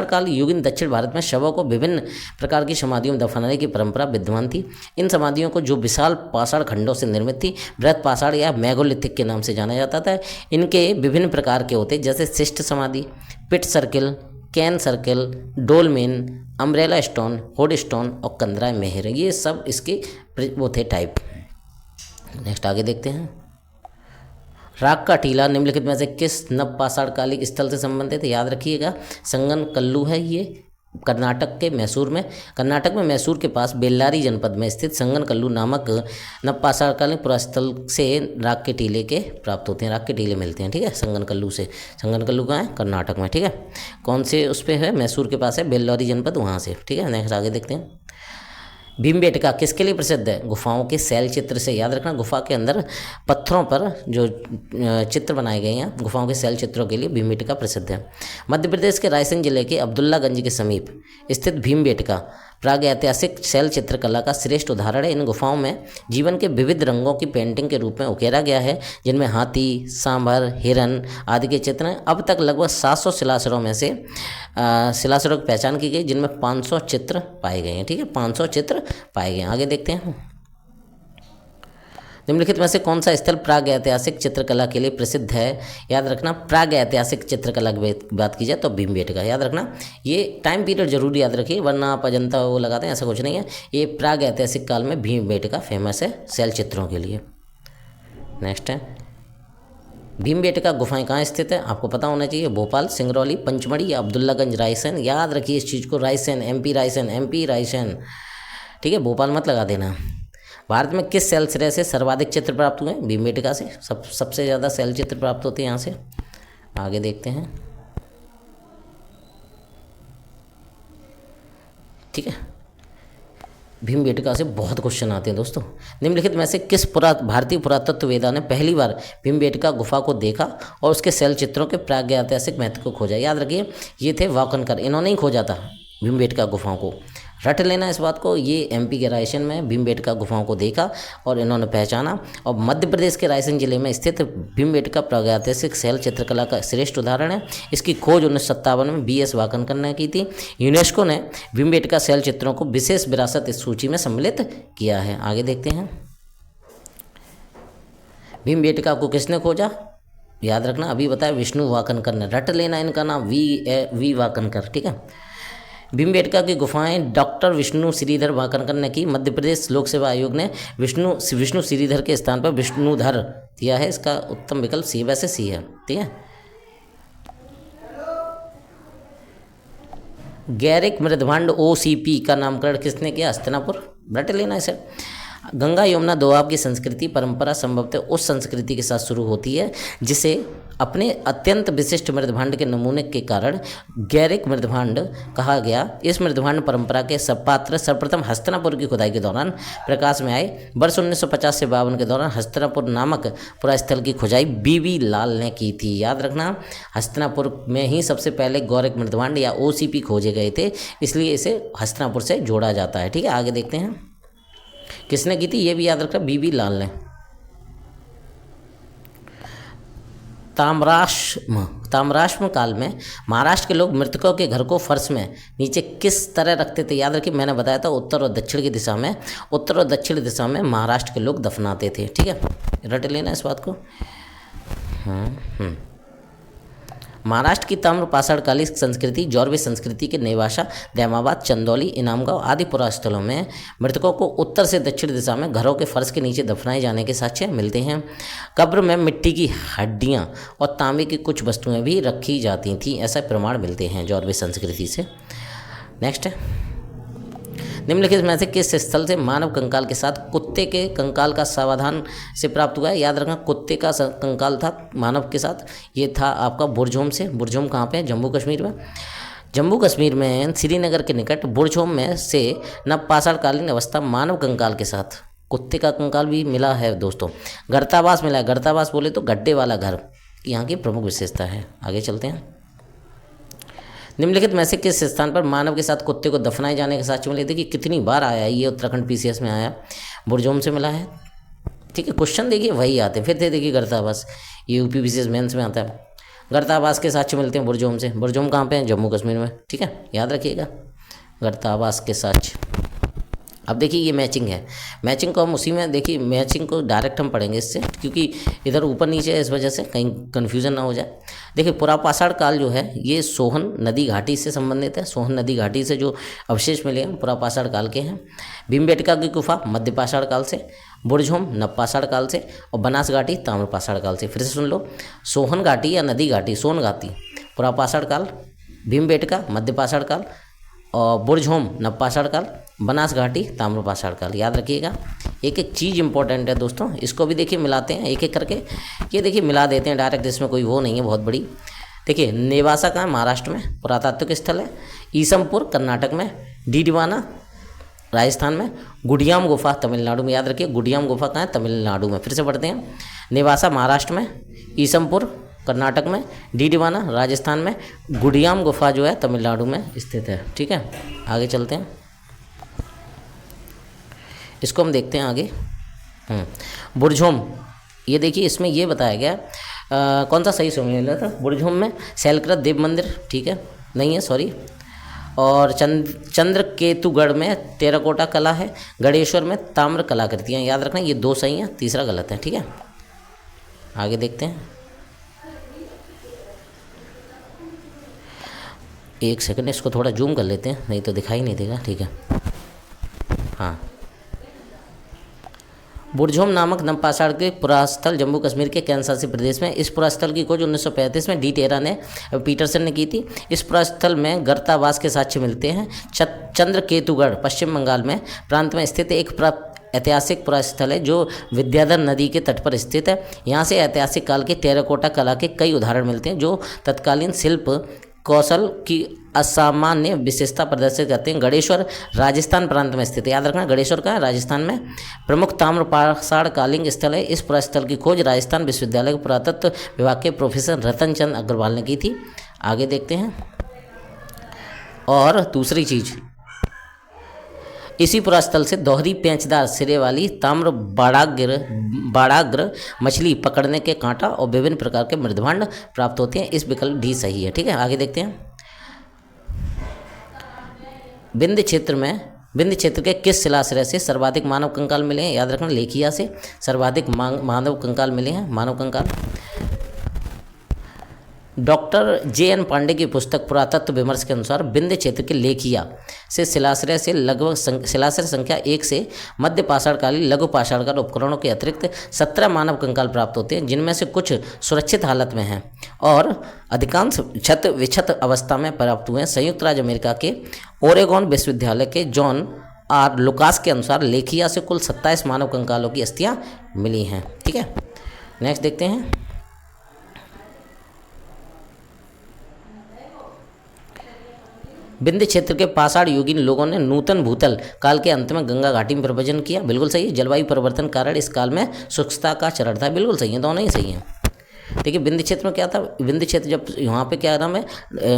A: काल युगीन दक्षिण भारत में शवों को विभिन्न प्रकार की समाधियों में दफनाने की परंपरा विद्यमान थी। इन समाधियों को जो विशाल पाषाण खंडों से निर्मित थी बृहत पाषाण या मेगालिथिक के नाम से जाना जाता था। इनके विभिन्न प्रकार के होते जैसे शिष्ट समाधि, pit circle, cairn circle, dolmen, umbrella stone, hood stone और कंदरा मेहर, ये सब इसके वो थे टाइप। नेक्स्ट आगे देखते हैं, राग का टीला निम्नलिखित में से किस नवपाषाण कालिक स्थल से संबंधित है? याद रखिएगा संगन कल्लू है ये, कर्नाटक के मैसूर में, कर्नाटक में मैसूर के पास बेल्लारी जनपद में स्थित संगन कल्लू नामक नवपाषाण कालीन पुरास्थल से राग के टीले के प्राप्त होते हैं, राग के टीले मिलते हैं। ठीक है, संगन कल्लू से। संगन कल्लू कहाँ है? कर्नाटक में। ठीक है, कौन से उस पर है? मैसूर के पास है, बेल्लारी जनपद, वहाँ से। ठीक है, नेक्स्ट आगे देखते हैं, भीमबेटका किसके लिए प्रसिद्ध है? गुफाओं के शैल चित्र से। याद रखना गुफा के अंदर पत्थरों पर जो चित्र बनाए गए हैं गुफाओं के शैल चित्रों के लिए भीमबेटका प्रसिद्ध है। मध्य प्रदेश के रायसेन जिले के अब्दुल्लागंज के समीप स्थित भीमबेटका प्राग ऐतिहासिक शैल चित्रकला का श्रेष्ठ उदाहरण है। इन गुफाओं में जीवन के विविध रंगों की पेंटिंग के रूप में उकेरा गया है, जिनमें हाथी, सांभर, हिरन आदि के चित्र हैं। अब तक लगभग 700 शिलाश्रयों में से शिलाश्रयों की पहचान की गई, जिनमें 500 चित्र पाए गए हैं। ठीक है, 500 चित्र पाए गए हैं। आगे देखते हैं, निम्नलिखित में से कौन सा स्थल प्राग ऐतिहासिक चित्रकला के लिए प्रसिद्ध है? याद रखना प्राग ऐतिहासिक चित्रकला की बात की जाए तो भीमबेटका। याद रखना ये टाइम पीरियड जरूर याद रखिए, वरना आप अजंता वो लगाते हैं, ऐसा कुछ नहीं है। ये प्राग ऐतिहासिक काल में भीमबेटका फेमस है शैल चित्रों के लिए। नेक्स्ट है, भीमबेटका गुफाएं कहाँ स्थित है? आपको पता होना चाहिए, भोपाल, सिंगरौली, पंचमढ़ी या अब्दुल्लागंज, रायसेन। याद रखिए इस चीज़ को, रायसेन, MP रायसेन। ठीक है, भोपाल मत लगा देना। भारत में किस शैल श्रेय से सर्वाधिक चित्र प्राप्त हुए? भीमबेटका से सबसे ज़्यादा शैल चित्र प्राप्त होते हैं यहाँ से। आगे देखते हैं, ठीक है, भीमबेटका से बहुत क्वेश्चन आते हैं दोस्तों। निम्नलिखित में से किस भारतीय पुरातत्व वेदा ने पहली बार भीमबेटका गुफा को देखा और उसके शैल चित्रों के प्रागैतिहासिक महत्व को खोजा? याद रखिए ये थे वाकनकर, इन्होंने ही खोजा था भीमबेटका गुफाओं को। रट लेना इस बात को, ये MP के रायसेन में भीमबेटका गुफाओं को देखा और इन्होंने पहचाना। और मध्य प्रदेश के रायसेन जिले में स्थित भीमबेटका प्रागैतिहासिक शैल चित्रकला का श्रेष्ठ उदाहरण है। इसकी खोज 1957 में BS वाकनकर ने की थी। यूनेस्को ने भीमबेटका शैल चित्रों को विशेष विरासत इस सूची में सम्मिलित किया है। आगे देखते हैं, भीमबेटका को किसने खोजा? याद रखना अभी बताया विष्णु वाकनकर ने। रट लेना इनका नाम V वाकनकर। ठीक है, भीमबेटका की गुफाएं डॉक्टर विष्णु श्रीधर वाकनकर ने की। मध्य प्रदेश लोक सेवा आयोग ने विष्णु श्रीधर के स्थान पर विष्णुधर दिया है। इसका उत्तम विकल्प C, वैसे C है। ठीक है, गैरिक मृदभांड OCP का नामकरण किसने किया? हस्तिनापुर। रट लेना इसे। गंगा यमुना दोआब की संस्कृति परंपरा संभवतः उस संस्कृति के साथ शुरू होती है जिसे अपने अत्यंत विशिष्ट मृदभांड के नमूने के कारण गैरिक मृदभांड कहा गया। इस मृदभांड परंपरा के पात्र सर्वप्रथम हस्तिनापुर की खुदाई के दौरान प्रकाश में आए। वर्ष 1950 से 52 के दौरान हस्तिनापुर नामक पुरास्थल की खुदाई BB लाल ने की थी। याद रखना हस्तिनापुर में ही सबसे पहले गौरिक मृदभांड या OCP खोजे गए थे, इसलिए इसे हस्तिनापुर से जोड़ा जाता है। ठीक है, आगे देखते हैं, किसने की थी ये भी याद रखना, बीबी लाल ने। ताम्राश्म काल में महाराष्ट्र के लोग मृतकों के घर को फर्श में नीचे किस तरह रखते थे? याद रखिए, मैंने बताया था उत्तर और दक्षिण की दिशा में, उत्तर और दक्षिण दिशा में महाराष्ट्र के लोग दफनाते थे। ठीक है, रट लेना इस बात को। महाराष्ट्र की ताम्र पाषाणकालीन संस्कृति जौरवी संस्कृति के नेवासा, दैमाबाद, चंदौली, इनामगांव आदि पुरास्थलों में मृतकों को उत्तर से दक्षिण दिशा में घरों के फर्श के नीचे दफनाए जाने के साक्ष्य मिलते हैं। कब्र में मिट्टी की हड्डियां और तांबे की कुछ वस्तुएं भी रखी जाती थीं, ऐसा प्रमाण मिलते हैं जौरवी संस्कृति से। नेक्स्ट है, निम्नलिखित में से किस स्थल से मानव कंकाल के साथ कुत्ते के कंकाल का सावधान से प्राप्त हुआ है? याद रखना, कुत्ते का कंकाल था मानव के साथ, ये था आपका बुरझोम से। बुरझोम कहाँ पे है? जम्मू कश्मीर में। जम्मू कश्मीर में श्रीनगर के निकट बुरझोम में से नवपाषाणकालीन अवस्था मानव कंकाल के साथ कुत्ते का कंकाल भी मिला है दोस्तों। गर्तावास मिला है। गर्तावास बोले तो गड्ढे वाला घर, यहाँ की प्रमुख विशेषता है। आगे चलते हैं। निम्नलिखित में से किस स्थान पर मानव के साथ कुत्ते को दफनाए जाने के साक्ष्य मिले? देखिए कितनी बार आया है ये, उत्तराखंड पीसीएस में आया, बुरझोम से मिला है। ठीक है, क्वेश्चन देखिए वही आते हैं। फिर से देखिए गर्तावास, ये यूपी पीसीएस मेंस में आता है। गर्तावास के साक्ष्य मिलते हैं बुरझोम से। बुरझोम कहाँ पे है? जम्मू कश्मीर में। ठीक है, याद रखिएगा गर्तावास के साक्ष्य। अब देखिए ये मैचिंग है, मैचिंग को हम उसी में देखिए, मैचिंग को डायरेक्ट हम पढ़ेंगे इससे, क्योंकि इधर ऊपर नीचे है, इस वजह से कहीं कन्फ्यूजन ना हो जाए। देखिए पुरापाषाण काल जो है ये सोहन नदी घाटी से संबंधित है। सोहन नदी घाटी से जो अवशेष मिले हैं पुरापाषाण काल के हैं। भीमबेटका की गुफा मध्यपाषाण काल से, बुरझोम नवपाषाण काल से और बनास घाटी ताम्रपाषाण काल से। फिर से सुन लो, सोहन घाटी या नदी घाटी, सोन घाटी पुरापाषाण काल, भीमबेटका मध्यपाषाण काल और बुरझोम नवपाषाण काल, बनास घाटी ताम्रपाषाण काल। याद रखिएगा, एक एक चीज़ इंपॉर्टेंट है दोस्तों, इसको भी देखिए मिलाते हैं एक एक करके। ये देखिए मिला देते हैं डायरेक्ट, इसमें कोई वो नहीं है बहुत बड़ी। देखिए नेवासा कहाँ है? महाराष्ट्र में पुरातात्विक स्थल है। ईसमपुर कर्नाटक में, डीडवाना राजस्थान में, गुडियाम गुफा तमिलनाडु में। याद रखिए गुडियाम गुफा कहाँ है? तमिलनाडु में। फिर से पढ़ते हैं, नेवासा महाराष्ट्र में, ईसमपुर कर्नाटक में, डीडवाना राजस्थान में, गुडियाम गुफा जो है तमिलनाडु में स्थित है। ठीक है, आगे चलते हैं, इसको हम देखते हैं आगे। बुरझोम, ये देखिए इसमें ये बताया गया कौन सा सही समय मिला था? बुरझोम में शैलकृत देव मंदिर, ठीक है, नहीं है सॉरी, और चंद्रकेतुगढ़ में टेराकोटा कला है, गणेश्वर में ताम्र कलाकृतियाँ। याद रखना ये दो सही हैं, तीसरा गलत है। ठीक है, आगे देखते हैं। एक सेकंड, इसको थोड़ा जूम कर लेते हैं, नहीं तो दिखाई नहीं देगा। ठीक है, हाँ, बुरझोम नामक नवपाषाण के पुरास्थल जम्मू कश्मीर के कैंसासी प्रदेश में। इस पुरास्थल की खोज 1935 में डी टेरा ने पीटरसन ने की थी। इस पुरास्थल में गर्तावास के साक्ष्य मिलते हैं। चंद्रकेतुगढ़ पश्चिम बंगाल में प्रांत में स्थित एक ऐतिहासिक पुरास्थल है जो विद्याधर नदी के तट पर स्थित है। यहाँ से ऐतिहासिक काल के टेराकोटा कला के कई उदाहरण मिलते हैं जो तत्कालीन शिल्प कौशल की असामान्य विशेषता प्रदर्शित करते हैं। गणेश्वर राजस्थान प्रांत में स्थित है। याद रखना गणेश्वर का है राजस्थान में। प्रमुख ताम्रपाषाण कालीन स्थल है। इस पुरास्थल की खोज राजस्थान विश्वविद्यालय के पुरातत्व विभाग के प्रोफेसर रतन चंद अग्रवाल ने की थी। आगे देखते हैं। और दूसरी चीज, इसी पुरास्थल से दोहरी पेंचदार सिरे वाली ताम्र बाड़ाग्र मछली पकड़ने के कांटा और विभिन्न प्रकार के मृदभांड प्राप्त होते हैं। इस विकल्प डी सही है। ठीक है, आगे देखते हैं। विंध्य क्षेत्र के किस शिलाश्रय से सर्वाधिक मानव कंकाल मिले हैं? याद रखना लेखिया से सर्वाधिक मानव कंकाल मिले हैं। मानव कंकाल डॉक्टर जे.एन. पांडे की पुस्तक पुरातत्व विमर्श के अनुसार विंध्य क्षेत्र के लेखिया से शिलाश्रय से लगभग शिलाश्रय संख्या 1 से मध्य पाषाणकालीन लघु पाषाणकाल उपकरणों के अतिरिक्त 17 मानव कंकाल प्राप्त होते हैं, जिनमें से कुछ सुरक्षित हालत में हैं और अधिकांश क्षत विक्षत अवस्था में प्राप्त हुए हैं। संयुक्त राज्य अमेरिका के ओरेगॉन विश्वविद्यालय के जॉन आर लुकास के अनुसार लेखिया से कुल 27 मानव कंकालों की अस्थियाँ मिली हैं। ठीक है, नेक्स्ट देखते हैं। विंध्य क्षेत्र के पाषाण युगीन लोगों ने नूतन भूतल काल के अंत में गंगा घाटी में प्रव्रजन किया। बिल्कुल सही। जलवायु परिवर्तन कारण इस काल में शुष्कता का चरण था। बिल्कुल सही है, दोनों ही सही हैं। देखिए विंध्य क्षेत्र में क्या था, विंध्य क्षेत्र जब वहाँ पे क्या नाम है,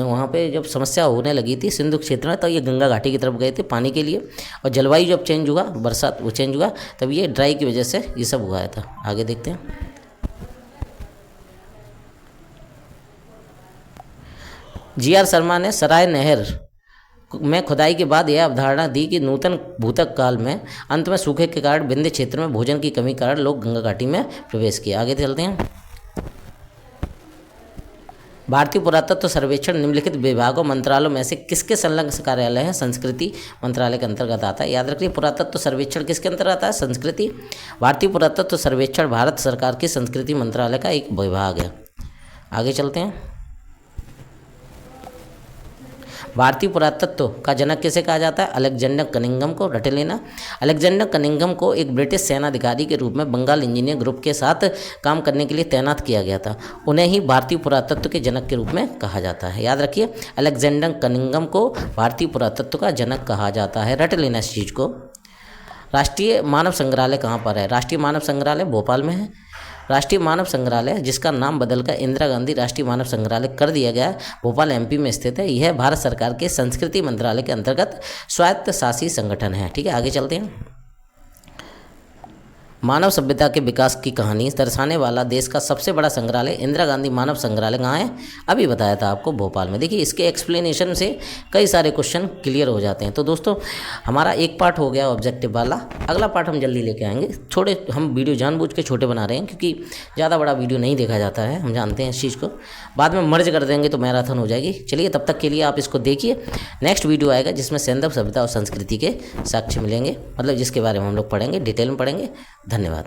A: वहाँ पे जब समस्या होने लगी थी सिंधु क्षेत्र में, तो ये गंगा घाटी की तरफ गए थे पानी के लिए, और जलवायु जब चेंज हुआ, बरसात वो चेंज हुआ, तब ये ड्राई की वजह से ये सब हुआ था। आगे देखते हैं। जी.आर. शर्मा ने सराय नहर में खुदाई के बाद यह अवधारणा दी कि नूतन भूतक काल में अंत में सूखे के कारण विंध्य क्षेत्र में भोजन की कमी के कारण लोग गंगा घाटी में प्रवेश किया। आगे चलते हैं। भारतीय पुरातत्व सर्वेक्षण निम्नलिखित विभागों मंत्रालयों में से किसके संलग्न कार्यालय है? संस्कृति मंत्रालय के अंतर्गत आता है। याद रखिए पुरातत्व सर्वेक्षण किसके अंतर्गत आता है? संस्कृति। भारतीय पुरातत्व सर्वेक्षण भारत सरकार की संस्कृति मंत्रालय का एक विभाग है। आगे चलते हैं। भारतीय पुरातत्व का जनक किसे कहा जाता है? अलेक्जेंडर कनिंघम को। रटे लेना। अलेक्जेंडर कनिंघम को एक ब्रिटिश सेनाधिकारी के रूप में बंगाल इंजीनियर ग्रुप के साथ काम करने के लिए तैनात किया गया था। उन्हें ही भारतीय पुरातत्व के जनक के रूप में कहा जाता है। याद रखिए अलेक्जेंडर कनिंघम को भारतीय पुरातत्व का जनक कहा जाता है। रट लेना इस चीज़ को। राष्ट्रीय मानव संग्रहालय कहाँ पर है? राष्ट्रीय मानव संग्रहालय भोपाल में है। राष्ट्रीय मानव संग्रहालय जिसका नाम बदलकर इंदिरा गांधी राष्ट्रीय मानव संग्रहालय कर दिया गया है, भोपाल एमपी में स्थित है। यह भारत सरकार के संस्कृति मंत्रालय के अंतर्गत स्वायत्त शासी संगठन है। ठीक है, आगे चलते हैं। मानव सभ्यता के विकास की कहानी दर्शाने वाला देश का सबसे बड़ा संग्रहालय इंदिरा गांधी मानव संग्रहालय कहाँ है? अभी बताया था आपको, भोपाल में। देखिए इसके एक्सप्लेनेशन से कई सारे क्वेश्चन क्लियर हो जाते हैं। तो दोस्तों हमारा एक पार्ट हो गया ऑब्जेक्टिव वाला, अगला पार्ट हम जल्दी लेके आएंगे। हम वीडियो जानबूझ के छोटे बना रहे हैं क्योंकि ज़्यादा बड़ा वीडियो नहीं देखा जाता है, हम जानते हैं इस चीज़ को। बाद में मर्ज कर देंगे तो मैराथन हो जाएगी। चलिए तब तक के लिए आप इसको देखिए। नेक्स्ट वीडियो आएगा जिसमें सैंधव सभ्यता और संस्कृति के साक्ष्य मिलेंगे, मतलब जिसके बारे में हम लोग पढ़ेंगे, डिटेल में पढ़ेंगे। धन्यवाद।